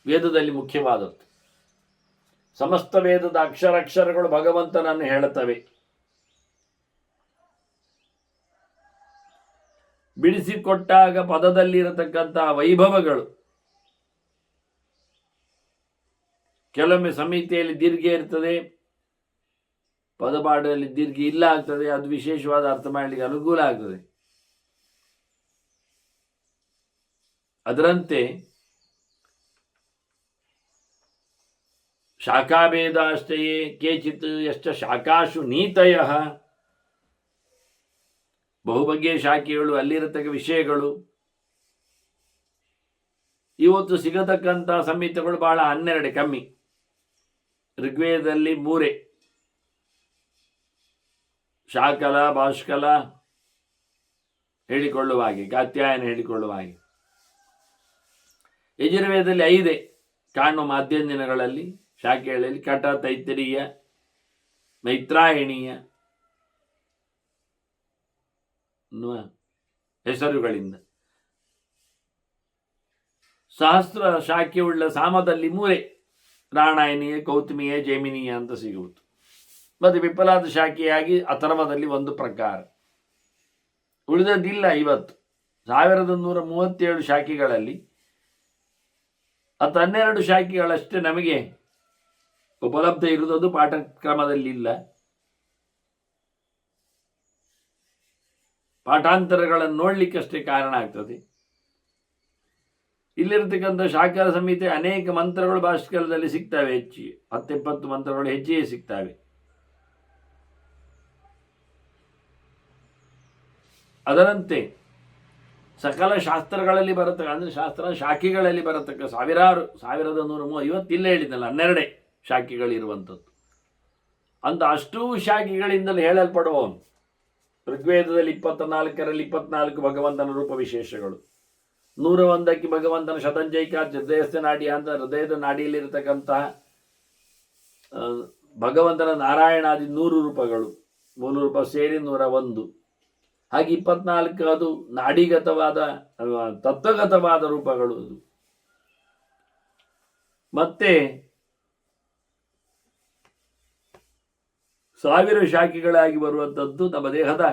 ವೇದದಲ್ಲಿ ಮುಖ್ಯವಾದದ್ದು. ಸಮಸ್ತ ವೇದದ ಅಕ್ಷರಗಳು ಭಗವಂತನನ್ನು ಹೇಳುತ್ತವೆ. ಬಿಡಿಸಿಕೊಟ್ಟಾಗ ಪದದಲ್ಲಿರತಕ್ಕಂತಹ ವೈಭವಗಳು, ಕೆಲವೊಮ್ಮೆ ಸಂಹಿತೆಯಲ್ಲಿ ದೀರ್ಘ ಇರ್ತದೆ, ಪದಪಾಠದಲ್ಲಿ ದೀರ್ಘ ಇಲ್ಲ ಆಗ್ತದೆ. ಅದು ವಿಶೇಷವಾದ ಅರ್ಥ ಮಾಡಲಿಕ್ಕೆ ಅನುಕೂಲ ಆಗ್ತದೆ. ಅದರಂತೆ ಶಾಖಾಭೇದಾಶ್ಚಯೇ ಕೇಚಿತ್ ಯಶ್ಚ ಶಾಖಾಶು ನೀತಯಃ. ಬಹುಬಗೆಯ ಶಾಖೆಗಳು, ಅಲ್ಲಿರತಕ್ಕ ವಿಷಯಗಳು, ಇವತ್ತು ಸಿಗತಕ್ಕಂಥ ಸಂಹಿತೆಗಳು ಬಹಳ 12 ಕಮ್ಮಿ. ಋಗ್ವೇದದಲ್ಲಿ 3, ಶಾಕಲ, ಭಾಷ್ಕಲ ಹೇಳಿಕೊಳ್ಳುವ ಹಾಗೆ, ಕಾತ್ಯಾಯನ ಹೇಳಿಕೊಳ್ಳುವ ಹಾಗೆ. ಯಜುರ್ವೇದದಲ್ಲಿ 5 ಕಾಣುವ ಮಾಧ್ಯಂದಿನಗಳಲ್ಲಿ, ಶಾಖೆಗಳಲ್ಲಿ ಕಟ, ತೈತ್ತರೀಯ, ಮೈತ್ರಾಯಣೀಯ ಅನ್ನುವ ಹೆಸರುಗಳಿಂದ. ಸಹಸ್ರ ಶಾಖೆಯುಳ್ಳ ಸಾಮದಲ್ಲಿ 3 ರಾಣಾಯಣೀಯ, ಕೌತುಮೀಯ, ಜೈಮಿನೀಯ ಅಂತ ಸಿಗುವುದು. ಮತ್ತು ವಿಫಲಾದ ಶಾಖೆಯಾಗಿ ಅಥರ್ವದಲ್ಲಿ 1 ಪ್ರಕಾರ. ಉಳಿದದ್ದಿಲ್ಲ. ಇವತ್ತು 1137 ಶಾಖೆಗಳಲ್ಲಿ 12 ಶಾಖೆಗಳಷ್ಟೇ ನಮಗೆ ಉಪಲಬ್ಧ ಇರುವುದು, ಪಾಠಕ್ರಮದಲ್ಲಿಲ್ಲ. ಪಾಠಾಂತರಗಳನ್ನು ನೋಡ್ಲಿಕ್ಕಷ್ಟೇ ಕಾರಣ ಆಗ್ತದೆ. ಇಲ್ಲಿರತಕ್ಕಂಥ ಶಾಖರ ಸಂಹಿತೆ ಅನೇಕ ಮಂತ್ರಗಳು ಭಾಷ್ಕರದಲ್ಲಿ ಸಿಗ್ತವೆ. ಹೆಚ್ಚಿಗೆ 10-20 ಮಂತ್ರಗಳು ಹೆಚ್ಚಿಗೆ ಸಿಗ್ತವೆ. ಅದರಂತೆ ಸಕಲ ಶಾಸ್ತ್ರಗಳಲ್ಲಿ ಬರತಕ್ಕ, ಅಂದರೆ ಶಾಸ್ತ್ರ ಶಾಖೆಗಳಲ್ಲಿ ಬರತಕ್ಕ 1130, ಇಲ್ಲ ಹೇಳಿದ್ನಲ್ಲ 12 ಶಾಖೆಗಳಿರುವಂಥದ್ದು. ಅಂತ ಅಷ್ಟೂ ಶಾಖೆಗಳಿಂದಲೇ ಹೇಳಲ್ಪಡುವವನು. ಋಗ್ವೇದದಲ್ಲಿ 24ರಲ್ಲಿ 24 ಭಗವಂತನ ರೂಪ ವಿಶೇಷಗಳು, 101ಕ್ಕೆ ಭಗವಂತನ ಶತಂಜೈಕ ಹೃದಯಸ್ಥ ನಾಡಿ ಅಂತ ಹೃದಯದ ನಾಡಿಯಲ್ಲಿರತಕ್ಕಂತಹ ಭಗವಂತನ ನಾರಾಯಣಾದಿ 100 ರೂಪಗಳು, ಮೂಲ ರೂಪ ಸೇರಿ 101. ಹಾಗೆ 24 ಅದು ನಾಡಿಗತವಾದ ತತ್ವಗತವಾದ ರೂಪಗಳು. ಅದು ಮತ್ತೆ 1000 ಶಾಖೆಗಳಾಗಿ ಬರುವಂಥದ್ದು. ನಮ್ಮ ದೇಹದ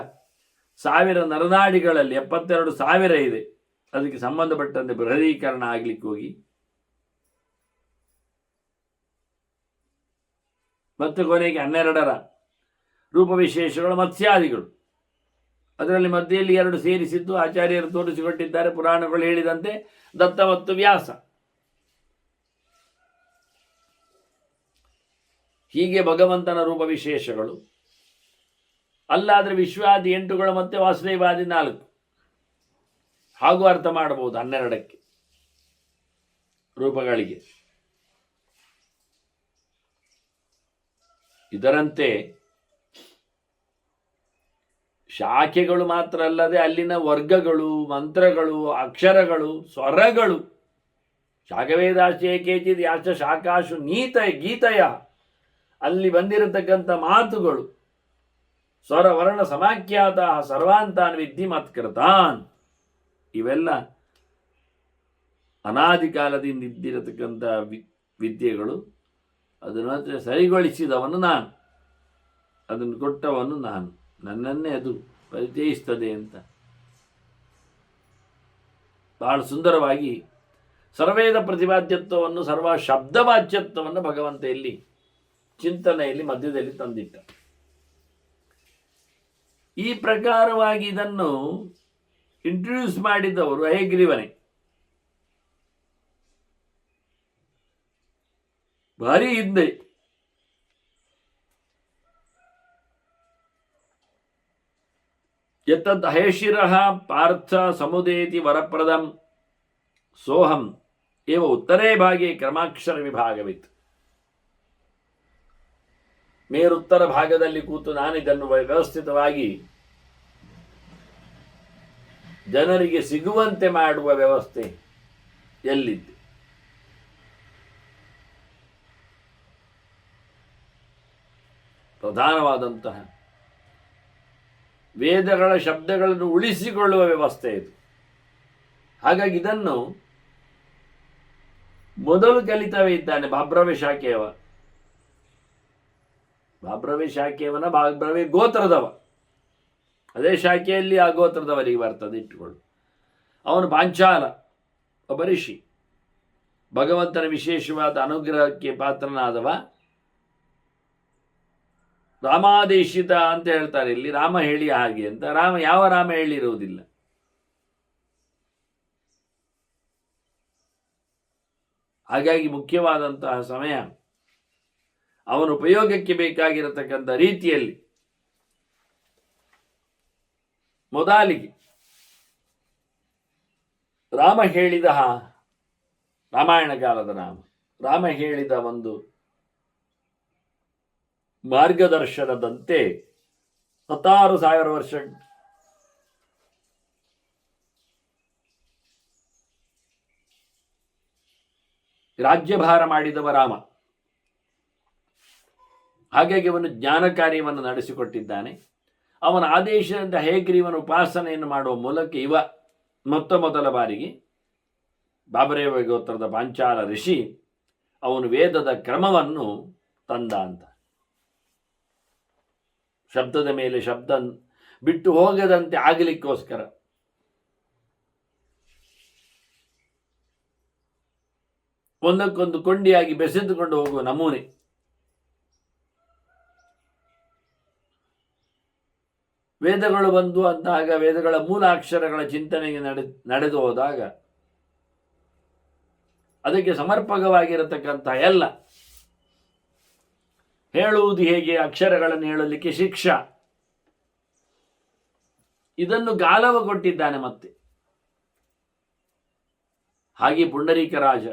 1000 ನರನಾಡಿಗಳಲ್ಲಿ 72,000 ಇದೆ. ಅದಕ್ಕೆ ಸಂಬಂಧಪಟ್ಟಂತೆ ಬೃಹದೀಕರಣ ಆಗ್ಲಿಕ್ಕೆ ಹೋಗಿ ಮತ್ತೆ ಕೊನೆಗೆ 12ರ ರೂಪ ವಿಶೇಷಗಳು, ಮತ್ಸ್ಯಾದಿಗಳು. ಅದರಲ್ಲಿ ಮಧ್ಯೆಯಲ್ಲಿ 2 ಸೇರಿಸಿದ್ದು ಆಚಾರ್ಯರು ತೋರಿಸಿಕೊಟ್ಟಿದ್ದಾರೆ. ಪುರಾಣಗಳು ಹೇಳಿದಂತೆ ದತ್ತ ಮತ್ತು ವ್ಯಾಸ. ಹೀಗೆ ಭಗವಂತನ ರೂಪ ವಿಶೇಷಗಳು. ಅಲ್ಲಾದರೆ ವಿಶ್ವಾದಿ 8ಗಳು ಮತ್ತೆ ವಾಸುದೇವಾದಿ 4 ಹಾಗೂ ಅರ್ಥ ಮಾಡಬಹುದು 12ಕ್ಕೆ ರೂಪಗಳಿಗೆ. ಇದರಂತೆ ಶಾಖೆಗಳು ಮಾತ್ರ ಅಲ್ಲದೆ ಅಲ್ಲಿನ ವರ್ಗಗಳು, ಮಂತ್ರಗಳು, ಅಕ್ಷರಗಳು, ಸ್ವರಗಳು. ಶಾಖವೇದಾಶ್ಚ ಕೇಚಿತ್ ಯಾಶ್ಚ ಶಾಖಾಶು ಗೀತಯ, ಅಲ್ಲಿ ಬಂದಿರತಕ್ಕಂಥ ಮಾತುಗಳು, ಸ್ವರ ವರ್ಣ ಸಮಾಖ್ಯಾತ ಸರ್ವಾಂತಾನ್ ವಿದ್ಧಿ ಮತ್ಕೃತಾನ್. ಇವೆಲ್ಲ ಅನಾದಿ ಕಾಲದಿಂದ ಇದ್ದಿರತಕ್ಕಂಥ ವಿದ್ಯೆಗಳು. ಅದನ್ನು ಮಾತ್ರ ಸರಿಗೊಳಿಸಿದವನು ನಾನು, ಅದನ್ನು ಕೊಟ್ಟವನು ನಾನು, ನನ್ನನ್ನೇ ಅದು ಪರಿಚಯಿಸ್ತದೆ ಅಂತ ಬಹಳ ಸುಂದರವಾಗಿ ಸರ್ವೇದ ಪ್ರತಿಪಾದ್ಯತ್ವವನ್ನು, ಸರ್ವ ಶಬ್ದವಾಚ್ಯತ್ವವನ್ನು ಭಗವಂತ ಇಲ್ಲಿ ಚಿಂತನೆಯಲ್ಲಿ ಮಧ್ಯದಲ್ಲಿ ತಂದಿಟ್ಟ. ಈ ಪ್ರಕಾರವಾಗಿ ಇದನ್ನು ಇಂಟ್ರೊಡ್ಯೂಸ್ ಮಾಡಿದವರು ಹಯಗ್ರೀವನೇ. ಭಾರಿ ಹಿಂದೆ. ಯತ್ತದ್ ಹಯಶಿರಃ ಪಾರ್ಥ ಸಮುದೇತಿ ವರಪ್ರದಂ ಸೋಹಂ ಏವ ಉತ್ತರೇ ಭಾಗೆ ಕ್ರಮಾಕ್ಷರ ವಿಭಾಗವಿತ್ತು. ಮೇರುತ್ತರ ಭಾಗದಲ್ಲಿ ಕೂತು ನಾನಿದನ್ನು ವ್ಯವಸ್ಥಿತವಾಗಿ ಜನರಿಗೆ ಸಿಗುವಂತೆ ಮಾಡುವ ವ್ಯವಸ್ಥೆ ಎಲ್ಲಿದ್ದು? ಪ್ರಧಾನವಾದಂತಹ ವೇದಗಳ ಶಬ್ದಗಳನ್ನು ಉಳಿಸಿಕೊಳ್ಳುವ ವ್ಯವಸ್ಥೆ ಇದು. ಹಾಗಾಗಿ ಇದನ್ನು ಮೊದಲು ಕಲಿತವೇ ಇದ್ದಾನೆ ಬಾಬ್ರವೆ ಶಾಖೆಯವ. ಬಾಬ್ರವೆ ಶಾಖೆಯವನ ಬಾಬ್ರವೆ ಗೋತ್ರದವ, ಅದೇ ಶಾಖೆಯಲ್ಲಿ ಆ ಗೋತ್ರದವರಿಗೆ ಬರ್ತದೆ. ಇಟ್ಟುಕೊಳ್ಳು. ಅವನು ಪಾಂಚಾಲ, ಒಬ್ಬ ಋಷಿ, ಭಗವಂತನ ವಿಶೇಷವಾದ ಅನುಗ್ರಹಕ್ಕೆ ಪಾತ್ರನಾದವ. ರಾಮಾದೇಶಿತ ಅಂತ ಹೇಳ್ತಾರೆ ಇಲ್ಲಿ, ರಾಮ ಹೇಳಿ ಹಾಗೆ ಅಂತ. ಯಾವ ರಾಮ ಹೇಳಿರುವುದಿಲ್ಲ. ಹಾಗಾಗಿ ಮುಖ್ಯವಾದಂತಹ ಸಮಯ ಅವನ ಉಪಯೋಗಕ್ಕೆ ಬೇಕಾಗಿರತಕ್ಕಂಥ ರೀತಿಯಲ್ಲಿ ಮೊದಲಿಗೆ ರಾಮ ಹೇಳಿದ ರಾಮಾಯಣ ಕಾಲದ ರಾಮ ಹೇಳಿದ ಒಂದು ಮಾರ್ಗದರ್ಶನದಂತೆ 16,000 ವರ್ಷ ರಾಜ್ಯಭಾರ ಮಾಡಿದವ ರಾಮ. ಹಾಗಾಗಿ ಅವನು ಜ್ಞಾನ ಕಾರ್ಯವನ್ನು ನಡೆಸಿಕೊಟ್ಟಿದ್ದಾನೆ. ಅವನ ಆದೇಶದಿಂದ ಹೇಗ್ರೀವನ ಉಪಾಸನೆಯನ್ನು ಮಾಡುವ ಮೂಲಕ ಮೊದಲ ಬಾರಿಗೆ ಬಾಬರೇವ ಗೋತ್ರದ ಪಾಂಚಾಲ ಋಷಿ ಅವನು ವೇದದ ಕ್ರಮವನ್ನು ತಂದ ಅಂತ. ಶಬ್ದದ ಮೇಲೆ ಶಬ್ದ ಬಿಟ್ಟು ಹೋಗದಂತೆ ಆಗಲಿಕ್ಕೋಸ್ಕರ ಒಂದಕ್ಕೊಂದು ಕೊಂಡಿಯಾಗಿ ಬೆಸೆದುಕೊಂಡು ಹೋಗುವ ನಮೂನೆ. ವೇದಗಳು ಬಂದು ಅಂದಾಗ ವೇದಗಳ ಮೂಲ ಅಕ್ಷರಗಳ ಚಿಂತನೆಗೆ ನಡೆದು ಹೋದಾಗ ಅದಕ್ಕೆ ಸಮರ್ಪಕವಾಗಿರತಕ್ಕಂಥ ಎಲ್ಲ ಹೇಳುವುದು ಹೇಗೆ, ಅಕ್ಷರಗಳನ್ನು ಹೇಳಲಿಕ್ಕೆ ಶಿಕ್ಷಾ, ಇದನ್ನು ಗಾಲವ ಕೊಟ್ಟಿದ್ದಾನೆ. ಮತ್ತೆ ಹಾಗೆ ಪುಂಡರೀಕ ರಾಜ,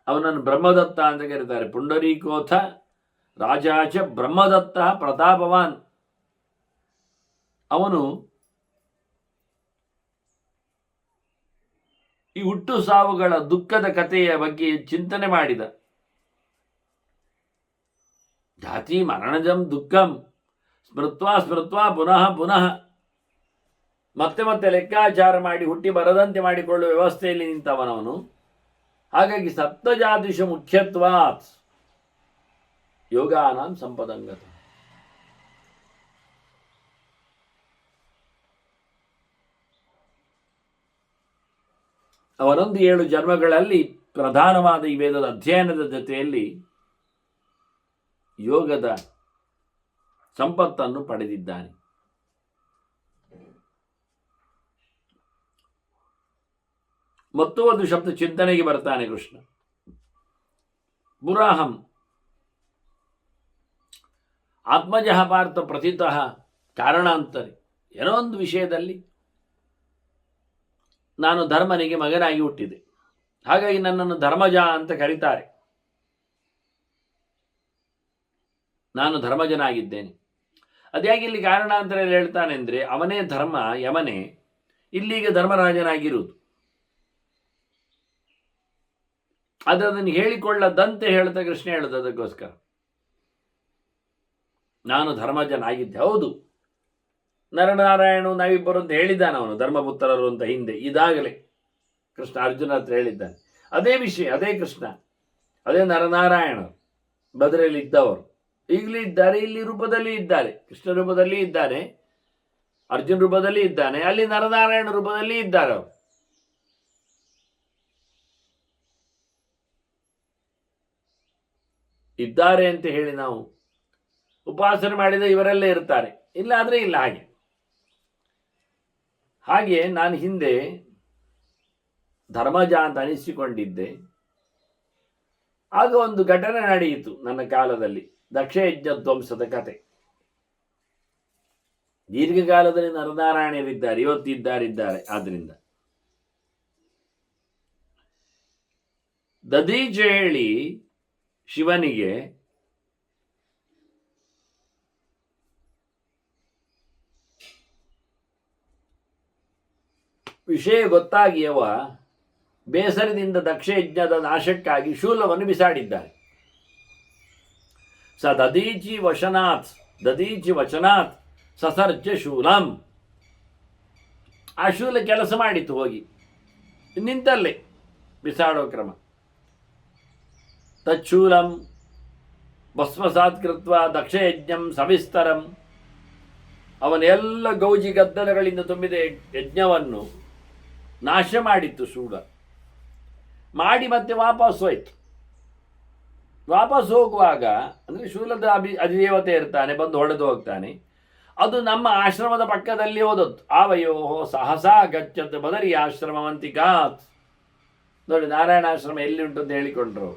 ಅವನನ್ನು ಬ್ರಹ್ಮದತ್ತ ಅಂತ ಕರೀತಾರೆ. ಪುಂಡರೀಕೋಥ ರಾಜಾಚ ಬ್ರಹ್ಮದತ್ತ ಪ್ರತಾಪವಾನ್. ಅವನು ಈ ಹುಟ್ಟು ಸಾವುಗಳ ದುಃಖದ ಕಥೆಯ ಬಗ್ಗೆ ಚಿಂತನೆ ಮಾಡಿದ. ಜಾತಿ ಮರಣಜಂ ದುಃಖಂ ಸ್ಮೃತ್ವಾ ಸ್ಮೃತ್ವಾ ಪುನಃ ಪುನಃ, ಮತ್ತೆ ಮತ್ತೆ ಲೆಕ್ಕಾಚಾರ ಮಾಡಿ ಹುಟ್ಟಿ ಬರದಂತೆ ಮಾಡಿಕೊಳ್ಳುವ ವ್ಯವಸ್ಥೆಯಲ್ಲಿ ನಿಂತವನವನು. ಹಾಗಾಗಿ ಸಪ್ತಜಾತಿಷು ಮುಖ್ಯತ್ವಾತ್ ಯೋಗಾನಾಂ ಸಂಪದಂಗತ. ಅವನೊಂದು 7 ಜನ್ಮಗಳಲ್ಲಿ ಪ್ರಧಾನವಾದ ಈ ವೇದದ ಅಧ್ಯಯನದ ಜೊತೆಯಲ್ಲಿ ಯೋಗದ ಸಂಪತ್ತನ್ನು ಪಡೆದಿದ್ದಾನೆ. ಮತ್ತು ಒಂದು ಶಬ್ದ ಚಿಂತನೆಗೆ ಬರ್ತಾನೆ ಕೃಷ್ಣ. ಪುರಾಹಂ ಆತ್ಮಜಃ ಪಾರ್ಥ ಪ್ರಥಿತಃ ಕಾರಣಾಂತರಿ. ಏನೋ ಒಂದು ವಿಷಯದಲ್ಲಿ ನಾನು ಧರ್ಮನಿಗೆ ಮಗನಾಗಿ ಹುಟ್ಟಿದೆ, ಹಾಗಾಗಿ ನನ್ನನ್ನು ಧರ್ಮಜ ಅಂತ ಕರೀತಾರೆ. ನಾನು ಧರ್ಮಜನಾಗಿದ್ದೇನೆ. ಅದ್ಯಾಕೆ ಇಲ್ಲಿ ಕಾರಣಾಂತರ ಹೇಳ್ತಾನೆ ಅಂದರೆ, ಅವನೇ ಧರ್ಮ ಯಮನೇ ಇಲ್ಲಿಗೆ ಧರ್ಮರಾಜನಾಗಿರುವುದು. ಆದರೆ ಅದನ್ನು ಹೇಳಿಕೊಳ್ಳದಂತೆ ಹೇಳ್ತಾ ಕೃಷ್ಣ ಹೇಳಿದ. ಅದಕ್ಕೋಸ್ಕರ ನಾನು ಧರ್ಮಜನಾಗಿದ್ದೆ. ಹೌದು, ನರನಾರಾಯಣ ನಾವಿಬ್ಬರು ಅಂತ ಹೇಳಿದ್ದಾನೆ ಅವನು, ಧರ್ಮಪುತ್ರರು ಅಂತ ಹಿಂದೆ. ಇದಾಗಲೇ ಕೃಷ್ಣ ಅರ್ಜುನ ಹತ್ರ ಹೇಳಿದ್ದಾನೆ. ಅದೇ ವಿಷಯ, ಅದೇ ಕೃಷ್ಣ, ಅದೇ ನರನಾರಾಯಣ ಬದರಲ್ಲಿ ಇದ್ದವರು ಈಗಲೂ ಇದ್ದಾರೆ, ಇಲ್ಲಿ ರೂಪದಲ್ಲಿ ಇದ್ದಾರೆ. ಕೃಷ್ಣ ರೂಪದಲ್ಲಿ ಇದ್ದಾನೆ, ಅರ್ಜುನ ರೂಪದಲ್ಲಿ ಇದ್ದಾನೆ, ಅಲ್ಲಿ ನರನಾರಾಯಣ ರೂಪದಲ್ಲಿ ಇದ್ದಾರೆ ಅವರು. ಇದ್ದಾರೆ ಅಂತ ಹೇಳಿ ನಾವು ಉಪಾಸನೆ ಮಾಡಿದ ಇವರೆಲ್ಲೇ ಇರ್ತಾರೆ, ಇಲ್ಲ ಆದರೆ ಇಲ್ಲ. ಹಾಗೆ ನಾನು ಹಿಂದೆ ಧರ್ಮಜ ಅಂತ ಅನಿಸಿಕೊಂಡಿದ್ದೆ. ಆಗ ಒಂದು ಘಟನೆ ನಡೆಯಿತು ನನ್ನ ಕಾಲದಲ್ಲಿ, ದಕ್ಷಯಜ್ಞ ಧ್ವಂಸದ ಕತೆ. ದೀರ್ಘಕಾಲದಲ್ಲಿ ನರನಾರಾಯಣರಿದ್ದಾರೆ, ಇವತ್ತಿದ್ದಾರೆ. ಆದ್ರಿಂದ ದದೀಚ ಹೇಳಿ ಶಿವನಿಗೆ ವಿಷಯ ಗೊತ್ತಾಗಿ ಅವ ಬೇಸರದಿಂದ ದಕ್ಷಯಜ್ಞದ ನಾಶಕ್ಕಾಗಿ ಶೂಲವನ್ನು ಬಿಸಾಡಿದ್ದಾನೆ. ಸ ದದೀಚಿ ವಚನಾತ್ ಸಸರ್ಜ ಶೂಲಂ. ಆ ಶೂಲ ಕೆಲಸ ಮಾಡಿತು, ಹೋಗಿ ನಿಂತಲ್ಲೇ ಬಿಸಾಡೋ ಕ್ರಮ. ತಚ್ಶೂಲಂ ಭಸ್ಮಸಾತ್ ಕೃತ್ವ ದಕ್ಷಯಜ್ಞಂ ಸವಿಸ್ತರಂ. ಅವನೆಲ್ಲ ಗೌಜಿ ಗದ್ದಲಗಳಿಂದ ತುಂಬಿದ ಯಜ್ಞವನ್ನು ನಾಶ ಮಾಡಿತ್ತು ಶೂಲ. ಮಾಡಿ ಮತ್ತೆ ವಾಪಸ್ ಹೋಯ್ತು. ವಾಪಸ್ ಹೋಗುವಾಗ ಅಂದರೆ ಶೂಲದ ಅಧಿದೇವತೆ ಇರ್ತಾನೆ, ಬಂದು ಹೊಡೆದು ಹೋಗ್ತಾನೆ. ಅದು ನಮ್ಮ ಆಶ್ರಮದ ಪಕ್ಕದಲ್ಲಿ ಹೋದದ್ದು. ಆವಯೋ ಸಹಸಾ ಗಚ್ಚತ್ ಬದರಿ ಆಶ್ರಮವಂತಿಕಾತ್. ನೋಡಿ, ನಾರಾಯಣ ಆಶ್ರಮ ಎಲ್ಲಿ ಉಂಟು ಅಂತ ಹೇಳಿಕೊಂಡ್ರು.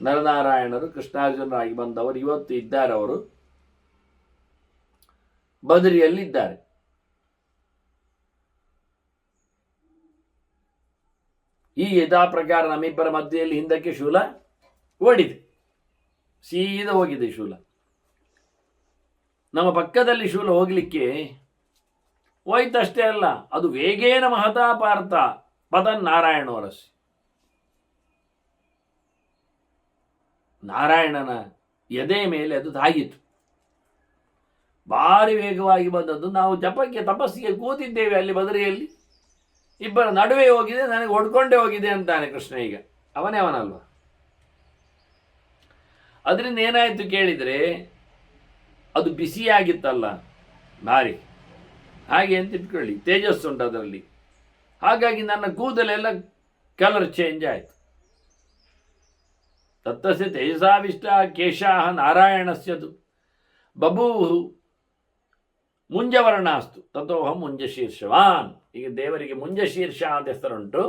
ನರನಾರಾಯಣರು ಕೃಷ್ಣಾರ್ಜುನರಾಗಿ ಬಂದವರು ಇವತ್ತು ಇದ್ದಾರೆ. ಅವರು ಬದರಿಯಲ್ಲಿದ್ದಾರೆ. ಈ ಯಥಾ ಪ್ರಕಾರ ನಮ್ಮಿಬ್ಬರ ಮಧ್ಯೆಯಲ್ಲಿ ಹಿಂದಕ್ಕೆ ಶೂಲ ಓಡಿದೆ, ಸೀದಾ ಹೋಗಿದೆ ಶೂಲ. ನಮ್ಮ ಪಕ್ಕದಲ್ಲಿ ಶೂಲ ಹೋಗ್ಲಿಕ್ಕೆ ಹೋಯ್ತಷ್ಟೇ ಅಲ್ಲ, ಅದು ವೇಗೇನ ಮಹತಾ ಪಾರ್ಥ ಪದನ್ ನಾರಾಯಣವರಸಿ. ನಾರಾಯಣನ ಎದೆ ಮೇಲೆ ಅದು ತಾಗಿತು. ಭಾರಿ ವೇಗವಾಗಿ ಬಂದದ್ದು. ನಾವು ಜಪಕ್ಕೆ ತಪಸ್ಸಿಗೆ ಕೂತಿದ್ದೇವೆ ಅಲ್ಲಿ ಬದರಿಯಲ್ಲಿ, ಇಬ್ಬರ ನಡುವೆ ಹೋಗಿದೆ, ನನಗೆ ಹೊಡ್ಕೊಂಡೇ ಹೋಗಿದೆ ಅಂತಾನೆ ಕೃಷ್ಣ. ಈಗ ಅವನೇ ಅವನಲ್ವ. ಅದರಿಂದ ಏನಾಯಿತು ಕೇಳಿದರೆ, ಅದು ಬಿಸಿಯಾಗಿತ್ತಲ್ಲ ಭಾರಿ, ಹಾಗೆ ಅಂತ ಇಟ್ಕೊಳ್ಳಿ, ತೇಜಸ್ಸುಂಟು ಅದರಲ್ಲಿ. ಹಾಗಾಗಿ ನನ್ನ ಕೂದಲೆಲ್ಲ ಕಲರ್ ಚೇಂಜ್ ಆಯಿತು. ತತ್ತಸ್ಯ ತೇಜಸಾವಿಷ್ಟ ಕೇಶಾಹ ನಾರಾಯಣಸ್ಯದು ಬಭೂವು ಮುಂಜವರ್ಣಾಸ್ತು ತಥೋಹಂ ಮುಂಜಶೀರ್ಷವಾನ್. ಈಗ ದೇವರಿಗೆ ಮುಂಜಶೀರ್ಷ ಅಂತ ಹೆಸರುಂಟು.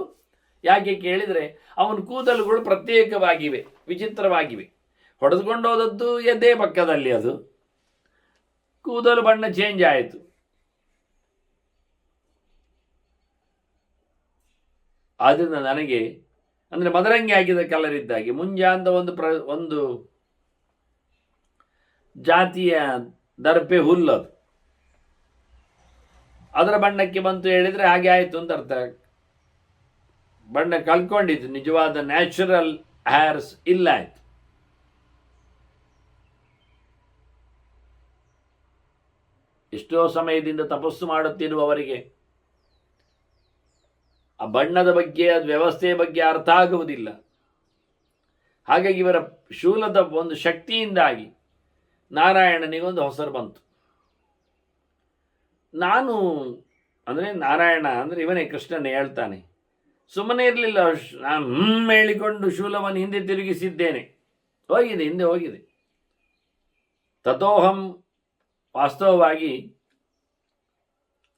ಯಾಕೆ ಕೇಳಿದರೆ ಅವನ ಕೂದಲುಗಳು ಪ್ರತ್ಯೇಕವಾಗಿವೆ, ವಿಚಿತ್ರವಾಗಿವೆ. ಹೊಡೆದುಕೊಂಡು ಹೋದದ್ದು ಎದೆ ಪಕ್ಕದಲ್ಲಿ, ಅದು ಕೂದಲು ಬಣ್ಣ ಚೇಂಜ್ ಆಯಿತು. ಆದ್ದರಿಂದ ನನಗೆ ಅಂದರೆ ಮದರಂಗಿ ಹಾಕಿದ ಕಲರ್ ಇದ್ದಾಗೆ, ಮುಂಜ ಅಂತ ಒಂದು ಜಾತಿಯ ದರ್ಪೆ ಹುಲ್ಲದು, ಅದರ ಬಣ್ಣಕ್ಕೆ ಬಂತು ಹೇಳಿದರೆ ಹಾಗೆ ಆಯಿತು ಅಂತ ಅರ್ಥ. ಬಣ್ಣ ಕಳ್ಕೊಂಡಿದ್ದು, ನಿಜವಾದ ನ್ಯಾಚುರಲ್ ಹೇರ್ಸ್ ಇಲ್ಲ ಆಯ್ತು. ಎಷ್ಟೋ ಸಮಯದಿಂದ ತಪಸ್ಸು ಮಾಡುತ್ತಿರುವವರಿಗೆ ಆ ಬಣ್ಣದ ಬಗ್ಗೆ, ಅದು ವ್ಯವಸ್ಥೆಯ ಬಗ್ಗೆ ಅರ್ಥ ಆಗುವುದಿಲ್ಲ. ಹಾಗಾಗಿ ಇವರ ಶೂಲದ ಒಂದು ಶಕ್ತಿಯಿಂದಾಗಿ ನಾರಾಯಣನಿಗೊಂದು ಹೊಸರು ಬಂತು. ನಾನು ಅಂದರೆ ನಾರಾಯಣ ಅಂದರೆ ಇವನೇ ಕೃಷ್ಣನೇ ಹೇಳ್ತಾನೆ, ಸುಮ್ಮನೆ ಇರಲಿಲ್ಲ. ನಾನು ಹೇಳಿಕೊಂಡು ಶೂಲವನ್ನು ಹಿಂದೆ ತಿರುಗಿಸಿದ್ದೇನೆ, ಹೋಗಿದೆ, ಹಿಂದೆ ಹೋಗಿದೆ. ತಥೋಹಂ, ವಾಸ್ತವವಾಗಿ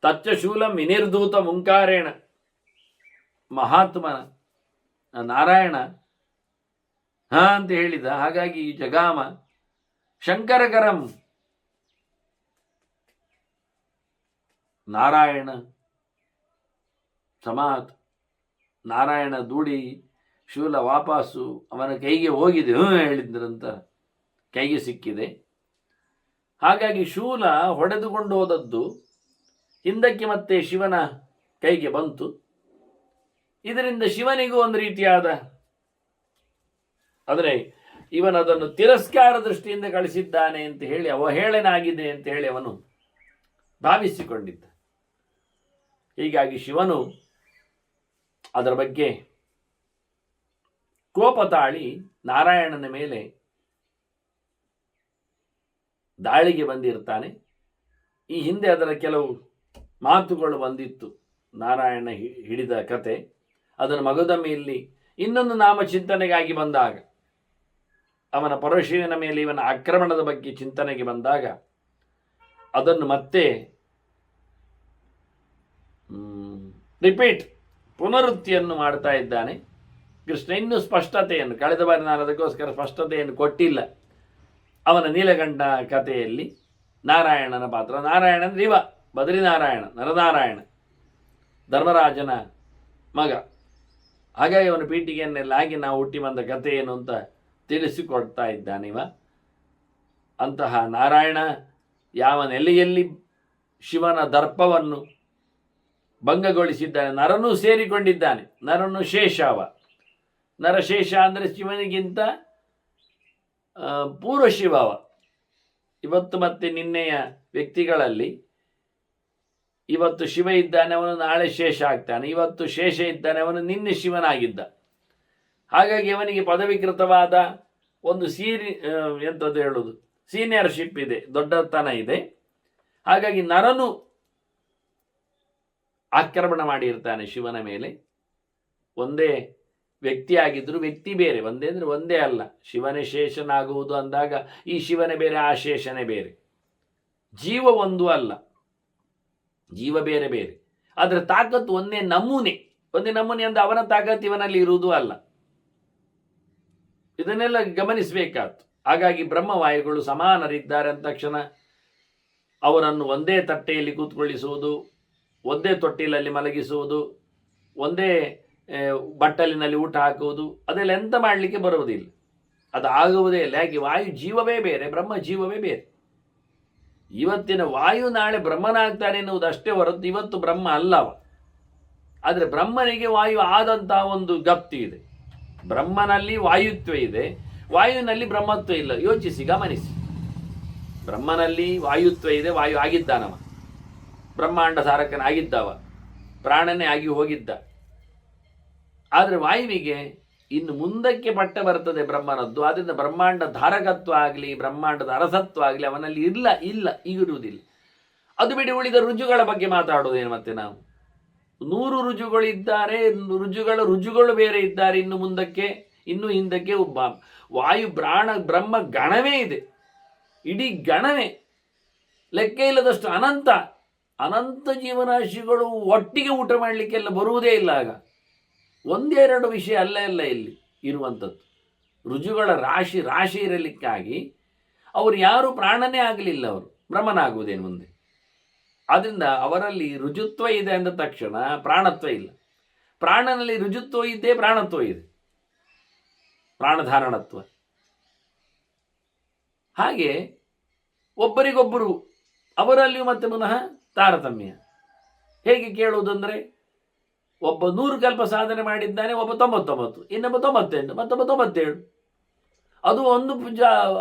ತಚ್ಚ ಶೂಲಂ ವಿನಿರ್ಧೂತ ಮುಂಕಾರೇಣ, ಮಹಾತ್ಮನ ನಾರಾಯಣ ಅಂತ ಹೇಳಿದ. ಹಾಗಾಗಿ ಜಗಾಮ ಶಂಕರಕರಂ, ನಾರಾಯಣ ಸಮಾತ್, ನಾರಾಯಣ ದೂಡಿ ಶೂಲ ವಾಪಸ್ಸು ಅವನ ಕೈಗೆ ಹೋಗಿದೆ, ಹೇಳಿದ್ರಂತ ಕೈಗೆ ಸಿಕ್ಕಿದೆ. ಹಾಗಾಗಿ ಶೂಲ ಹೊಡೆದುಕೊಂಡು ಹೋದದ್ದು ಹಿಂದಕ್ಕೆ ಮತ್ತೆ ಶಿವನ ಕೈಗೆ ಬಂತು. ಇದರಿಂದ ಶಿವನಿಗೂ ಒಂದು ರೀತಿಯಾದ, ಆದರೆ ಇವನದನ್ನು ತಿರಸ್ಕಾರ ದೃಷ್ಟಿಯಿಂದ ಕಳಿಸಿದ್ದಾನೆ ಅಂತ ಹೇಳಿ, ಅವಹೇಳನಾಗಿದೆ ಅಂತ ಹೇಳಿ ಅವನು ಭಾವಿಸಿಕೊಂಡಿದ್ದ. ಹೀಗಾಗಿ ಶಿವನು ಅದರ ಬಗ್ಗೆ ಕೋಪ ತಾಳಿ ನಾರಾಯಣನ ಮೇಲೆ ದಾಳಿಗೆ ಬಂದಿರ್ತಾನೆ. ಈ ಹಿಂದೆ ಅದರ ಕೆಲವು ಮಾತುಗಳು ಬಂದಿತ್ತು, ನಾರಾಯಣ ಹಿಡಿದ ಕತೆ. ಅದನ್ನು ಮಗದೊಮ್ಮೆ ಇಲ್ಲಿ ಇನ್ನೊಂದು ನಾಮ ಚಿಂತನೆಗಾಗಿ ಬಂದಾಗ, ಅವನ ಪರಶಿವನ ಮೇಲೆ ಇವನ ಆಕ್ರಮಣದ ಬಗ್ಗೆ ಚಿಂತನೆಗೆ ಬಂದಾಗ ಅದನ್ನು ಮತ್ತೆ ಪುನರುಕ್ತಿಯನ್ನು ಮಾಡ್ತಾ ಇದ್ದಾನೆ ಕೃಷ್ಣ. ಇನ್ನೂ ಸ್ಪಷ್ಟತೆಯನ್ನು, ಕಳೆದ ಬಾರಿ ನಾನು ಅದಕ್ಕೋಸ್ಕರ ಸ್ಪಷ್ಟತೆಯನ್ನು ಕೊಟ್ಟಿಲ್ಲ. ಅವನ ನೀಲಕಂಠ ಕಥೆಯಲ್ಲಿ ನಾರಾಯಣನ ಪಾತ್ರ, ನಾರಾಯಣ ಅಂದ್ರೆ ಇವ ಬದ್ರಿನಾರಾಯಣ, ನರನಾರಾಯಣ, ಧರ್ಮರಾಜನ ಮಗ. ಹಾಗಾಗಿ ಅವನ ಪೀಠಿಗೆಯನ್ನೆಲ್ಲ ಹಾಕಿ ನಾವು ಹುಟ್ಟಿ ಬಂದ ಕಥೆ ಏನು ಅಂತ ತಿಳಿಸಿಕೊಡ್ತಾ ಇದ್ದಾನಿವ. ಅಂತಹ ನಾರಾಯಣ ಯಾವ ನೆಲೆಯಲ್ಲಿ ಶಿವನ ದರ್ಪವನ್ನು ಭಂಗಗೊಳಿಸಿದ್ದಾನೆ, ನರನು ಸೇರಿಕೊಂಡಿದ್ದಾನೆ. ನರನು ಶೇಷವ, ನರಶೇಷ ಅಂದರೆ ಶಿವನಿಗಿಂತ ಪೂರ್ವ ಶಿವವ. ಇವತ್ತು ಮತ್ತೆ ನಿನ್ನೆಯ ವ್ಯಕ್ತಿಗಳಲ್ಲಿ ಇವತ್ತು ಶಿವ ಇದ್ದಾನೆ, ಅವನು ನಾಳೆ ಶೇಷ ಆಗ್ತಾನೆ. ಇವತ್ತು ಶೇಷ ಇದ್ದಾನೆ, ಅವನು ನಿನ್ನೆ ಶಿವನಾಗಿದ್ದ. ಹಾಗಾಗಿ ಅವನಿಗೆ ಪದವೀಕೃತವಾದ ಒಂದು ಎಂಥದ್ದು ಹೇಳುವುದು, ಸೀನಿಯರ್ಶಿಪ್ ಇದೆ, ದೊಡ್ಡತನ ಇದೆ. ಹಾಗಾಗಿ ನರನು ಆಕ್ರಮಣ ಮಾಡಿರ್ತಾನೆ ಶಿವನ ಮೇಲೆ. ಒಂದೇ ವ್ಯಕ್ತಿಯಾಗಿದ್ದರೂ ವ್ಯಕ್ತಿ ಬೇರೆ, ಒಂದೇ ಅಂದರೆ ಒಂದೇ ಅಲ್ಲ. ಶಿವನೇ ಶೇಷನಾಗುವುದು ಅಂದಾಗ ಈ ಶಿವನೇ ಬೇರೆ, ಆ ಶೇಷನೇ ಬೇರೆ. ಜೀವ ಒಂದು ಅಲ್ಲ, ಜೀವ ಬೇರೆ ಬೇರೆ. ಅದರ ತಾಕತ್ತು ಒಂದೇ ನಮೂನೆ. ಒಂದೇ ನಮೂನೆ ಅಂದರೆ ಅವನ ತಾಕತ್ತು ಇವನಲ್ಲಿ ಇರುವುದು ಅಲ್ಲ. ಇದನ್ನೆಲ್ಲ ಗಮನಿಸಬೇಕಾಯ್ತು. ಹಾಗಾಗಿ ಬ್ರಹ್ಮವಾಯುಗಳು ಸಮಾನರಿದ್ದಾರೆ ಅಂದ ತಕ್ಷಣ ಅವರನ್ನು ಒಂದೇ ತಟ್ಟೆಯಲ್ಲಿ ಕೂತ್ಕೊಳ್ಳಿಸುವುದು, ಒಂದೇ ತೊಟ್ಟಿಲಲ್ಲಿ ಮಲಗಿಸುವುದು, ಒಂದೇ ಬಟ್ಟಲಿನಲ್ಲಿ ಊಟ ಹಾಕುವುದು, ಅದೆಲ್ಲ ಎಂತ ಮಾಡಲಿಕ್ಕೆ ಬರುವುದಿಲ್ಲ. ಅದು ಆಗುವುದೇ ಇಲ್ಲ. ಯಾಕೆ? ವಾಯು ಜೀವವೇ ಬೇರೆ, ಬ್ರಹ್ಮ ಜೀವವೇ ಬೇರೆ. ಇವತ್ತಿನ ವಾಯು ನಾಳೆ ಬ್ರಹ್ಮನಾಗ್ತಾನೆ ಎನ್ನುವುದು ಅಷ್ಟೇ ಹೊರತು ಇವತ್ತು ಬ್ರಹ್ಮ ಅಲ್ಲವ. ಆದರೆ ಬ್ರಹ್ಮನಿಗೆ ವಾಯು ಆದಂತಹ ಒಂದು ಗಪ್ತಿ ಇದೆ. ಬ್ರಹ್ಮನಲ್ಲಿ ವಾಯುತ್ವ ಇದೆ, ವಾಯುವಿನಲ್ಲಿ ಬ್ರಹ್ಮತ್ವ ಇಲ್ಲ. ಯೋಚಿಸಿ, ಗಮನಿಸಿ. ಬ್ರಹ್ಮನಲ್ಲಿ ವಾಯುತ್ವ ಇದೆ, ವಾಯು ಆಗಿದ್ದಾನವ, ಬ್ರಹ್ಮಾಂಡ ಧಾರಕನಾಗಿದ್ದವ, ಪ್ರಾಣನೇ ಆಗಿ ಹೋಗಿದ್ದ. ಆದರೆ ವಾಯುವಿಗೆ ಇನ್ನು ಮುಂದಕ್ಕೆ ಪಟ್ಟ ಬರ್ತದೆ ಬ್ರಹ್ಮನದ್ದು. ಆದ್ದರಿಂದ ಬ್ರಹ್ಮಾಂಡ ಧಾರಕತ್ವ ಆಗಲಿ, ಬ್ರಹ್ಮಾಂಡದ ಅರಸತ್ವ ಆಗಲಿ ಅವನಲ್ಲಿ ಇಲ್ಲ ಇರುವುದಿಲ್ಲ. ಅದು ಬಿಡಿ ಉಳಿದ ರುಜುಗಳ ಬಗ್ಗೆ ಮಾತಾಡೋದೇನು ಮತ್ತೆ ನಾವು? 100 ರುಜುಗಳಿದ್ದಾರೆ, ರುಜುಗಳು ಬೇರೆ ಇದ್ದಾರೆ. ಇನ್ನು ಮುಂದಕ್ಕೆ, ಇನ್ನು ಹಿಂದಕ್ಕೆ ವಾಯು ಬ್ರಹ್ಮ ಗಣವೇ ಇದೆ. ಇಡೀ ಗಣವೇ ಲೆಕ್ಕ ಇಲ್ಲದಷ್ಟು ಅನಂತ ಜೀವರಾಶಿಗಳು ಒಟ್ಟಿಗೆ ಊಟ ಮಾಡಲಿಕ್ಕೆಲ್ಲ ಬರುವುದೇ ಇಲ್ಲ. ಆಗ ಒಂದೆರಡು ವಿಷಯ ಅಲ್ಲ ಇಲ್ಲಿ ಇರುವಂಥದ್ದು. ರುಜುಗಳ ರಾಶಿ ಇರಲಿಕ್ಕಾಗಿ ಅವರು ಯಾರು ಪ್ರಾಣನೇ ಆಗಲಿಲ್ಲ, ಅವರು ಬ್ರಹ್ಮನಾಗುವುದೇನು ಮುಂದೆ. ಆದ್ದರಿಂದ ಅವರಲ್ಲಿ ರುಜುತ್ವ ಇದೆ ಅಂದ ತಕ್ಷಣ ಪ್ರಾಣತ್ವ ಇಲ್ಲ. ಪ್ರಾಣನಲ್ಲಿ ರುಜುತ್ವ ಇದೆ, ಪ್ರಾಣತ್ವ ಇದೆ, ಪ್ರಾಣಧಾರಣತ್ವ. ಹಾಗೆ ಒಬ್ಬರಿಗೊಬ್ಬರು ಅವರಲ್ಲಿಯೂ ಮತ್ತೆ ಪುನಃ ತಾರತಮ್ಯ. ಹೇಗೆ ಕೇಳುವುದಂದರೆ, ಒಬ್ಬ 100 ಕಲ್ಪ ಸಾಧನೆ ಮಾಡಿದ್ದಾನೆ, ಒಬ್ಬ 99, ಇನ್ನೊಬ್ಬ 98, ಮತ್ತೊಬ್ಬ 97. ಅದು ಒಂದು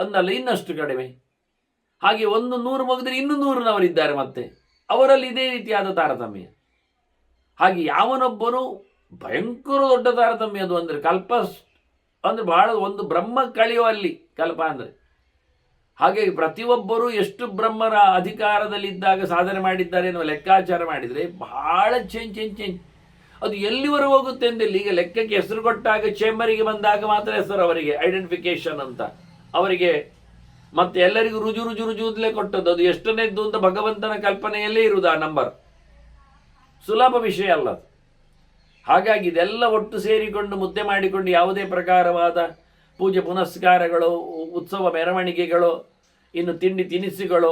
ಅಂದಲ್ಲ, ಇನ್ನಷ್ಟು ಕಡಿಮೆ. ಹಾಗೆ 100 ಮುಗಿದ್ರೆ ಇನ್ನೂ 100ನವರಿದ್ದಾರೆ, ಮತ್ತೆ ಅವರಲ್ಲಿ ಇದೇ ರೀತಿಯಾದ ತಾರತಮ್ಯ. ಹಾಗೆ ಯಾವನೊಬ್ಬನು ಭಯಂಕರ ದೊಡ್ಡ ತಾರತಮ್ಯ. ಅದು ಅಂದರೆ ಕಲ್ಪ ಅಂದರೆ ಬಹಳ ಒಂದು ಬ್ರಹ್ಮ ಕಳೆಯುವಲ್ಲಿ ಕಲ್ಪ ಅಂದರೆ. ಹಾಗೆ ಪ್ರತಿಯೊಬ್ಬರು ಎಷ್ಟು ಬ್ರಹ್ಮರ ಅಧಿಕಾರದಲ್ಲಿದ್ದಾಗ ಸಾಧನೆ ಮಾಡಿದ್ದಾರೆ ಎನ್ನುವ ಲೆಕ್ಕಾಚಾರ ಮಾಡಿದರೆ ಬಹಳ ಚೇಂಜ್. ಅದು ಎಲ್ಲಿವರೆಗೂ ಹೋಗುತ್ತೆ ಅಂದಿಲ್ಲ. ಈಗ ಲೆಕ್ಕಕ್ಕೆ ಹೆಸರು ಕೊಟ್ಟಾಗ ಚೇಂಬರಿಗೆ ಬಂದಾಗ ಮಾತ್ರ ಹೆಸರು ಅವರಿಗೆ ಐಡೆಂಟಿಫಿಕೇಶನ್ ಅಂತ, ಅವರಿಗೆ ಮತ್ತೆ ಎಲ್ಲರಿಗೂ ರುಜು ಅಂತಲೇ ಕೊಟ್ಟದ್ದು. ಅದು ಎಷ್ಟನೇದ್ದು ಅಂತ ಭಗವಂತನ ಕಲ್ಪನೆಯಲ್ಲೇ ಇರುವುದು ಆ ನಂಬರ್. ಸುಲಭ ವಿಷಯ ಅಲ್ಲ ಅದು. ಹಾಗಾಗಿ ಇದೆಲ್ಲ ಒಟ್ಟು ಸೇರಿಕೊಂಡು ಮುದ್ದೆ ಮಾಡಿಕೊಂಡು ಯಾವುದೇ ಪ್ರಕಾರವಾದ ಪೂಜೆ ಪುನಸ್ಕಾರಗಳು, ಉತ್ಸವ ಮೆರವಣಿಗೆಗಳು, ಇನ್ನು ತಿಂಡಿ ತಿನಿಸುಗಳು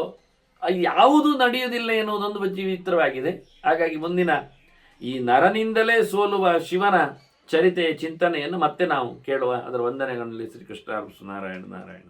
ಯಾವುದೂ ನಡೆಯುವುದಿಲ್ಲ ಎನ್ನುವುದೊಂದು ವಿಚಿತ್ರವಾಗಿದೆ. ಹಾಗಾಗಿ ಮುಂದಿನ ಈ ನರನಿಂದಲೇ ಸೋಲುವ ಶಿವನ ಚರಿತೆಯ ಚಿಂತನೆಯನ್ನು ಮತ್ತೆ ನಾವು ಕೇಳುವ. ಅದರ ವಂದನೆಗಳಲ್ಲಿ ಶ್ರೀಕೃಷ್ಣ ನಾರಾಯಣ.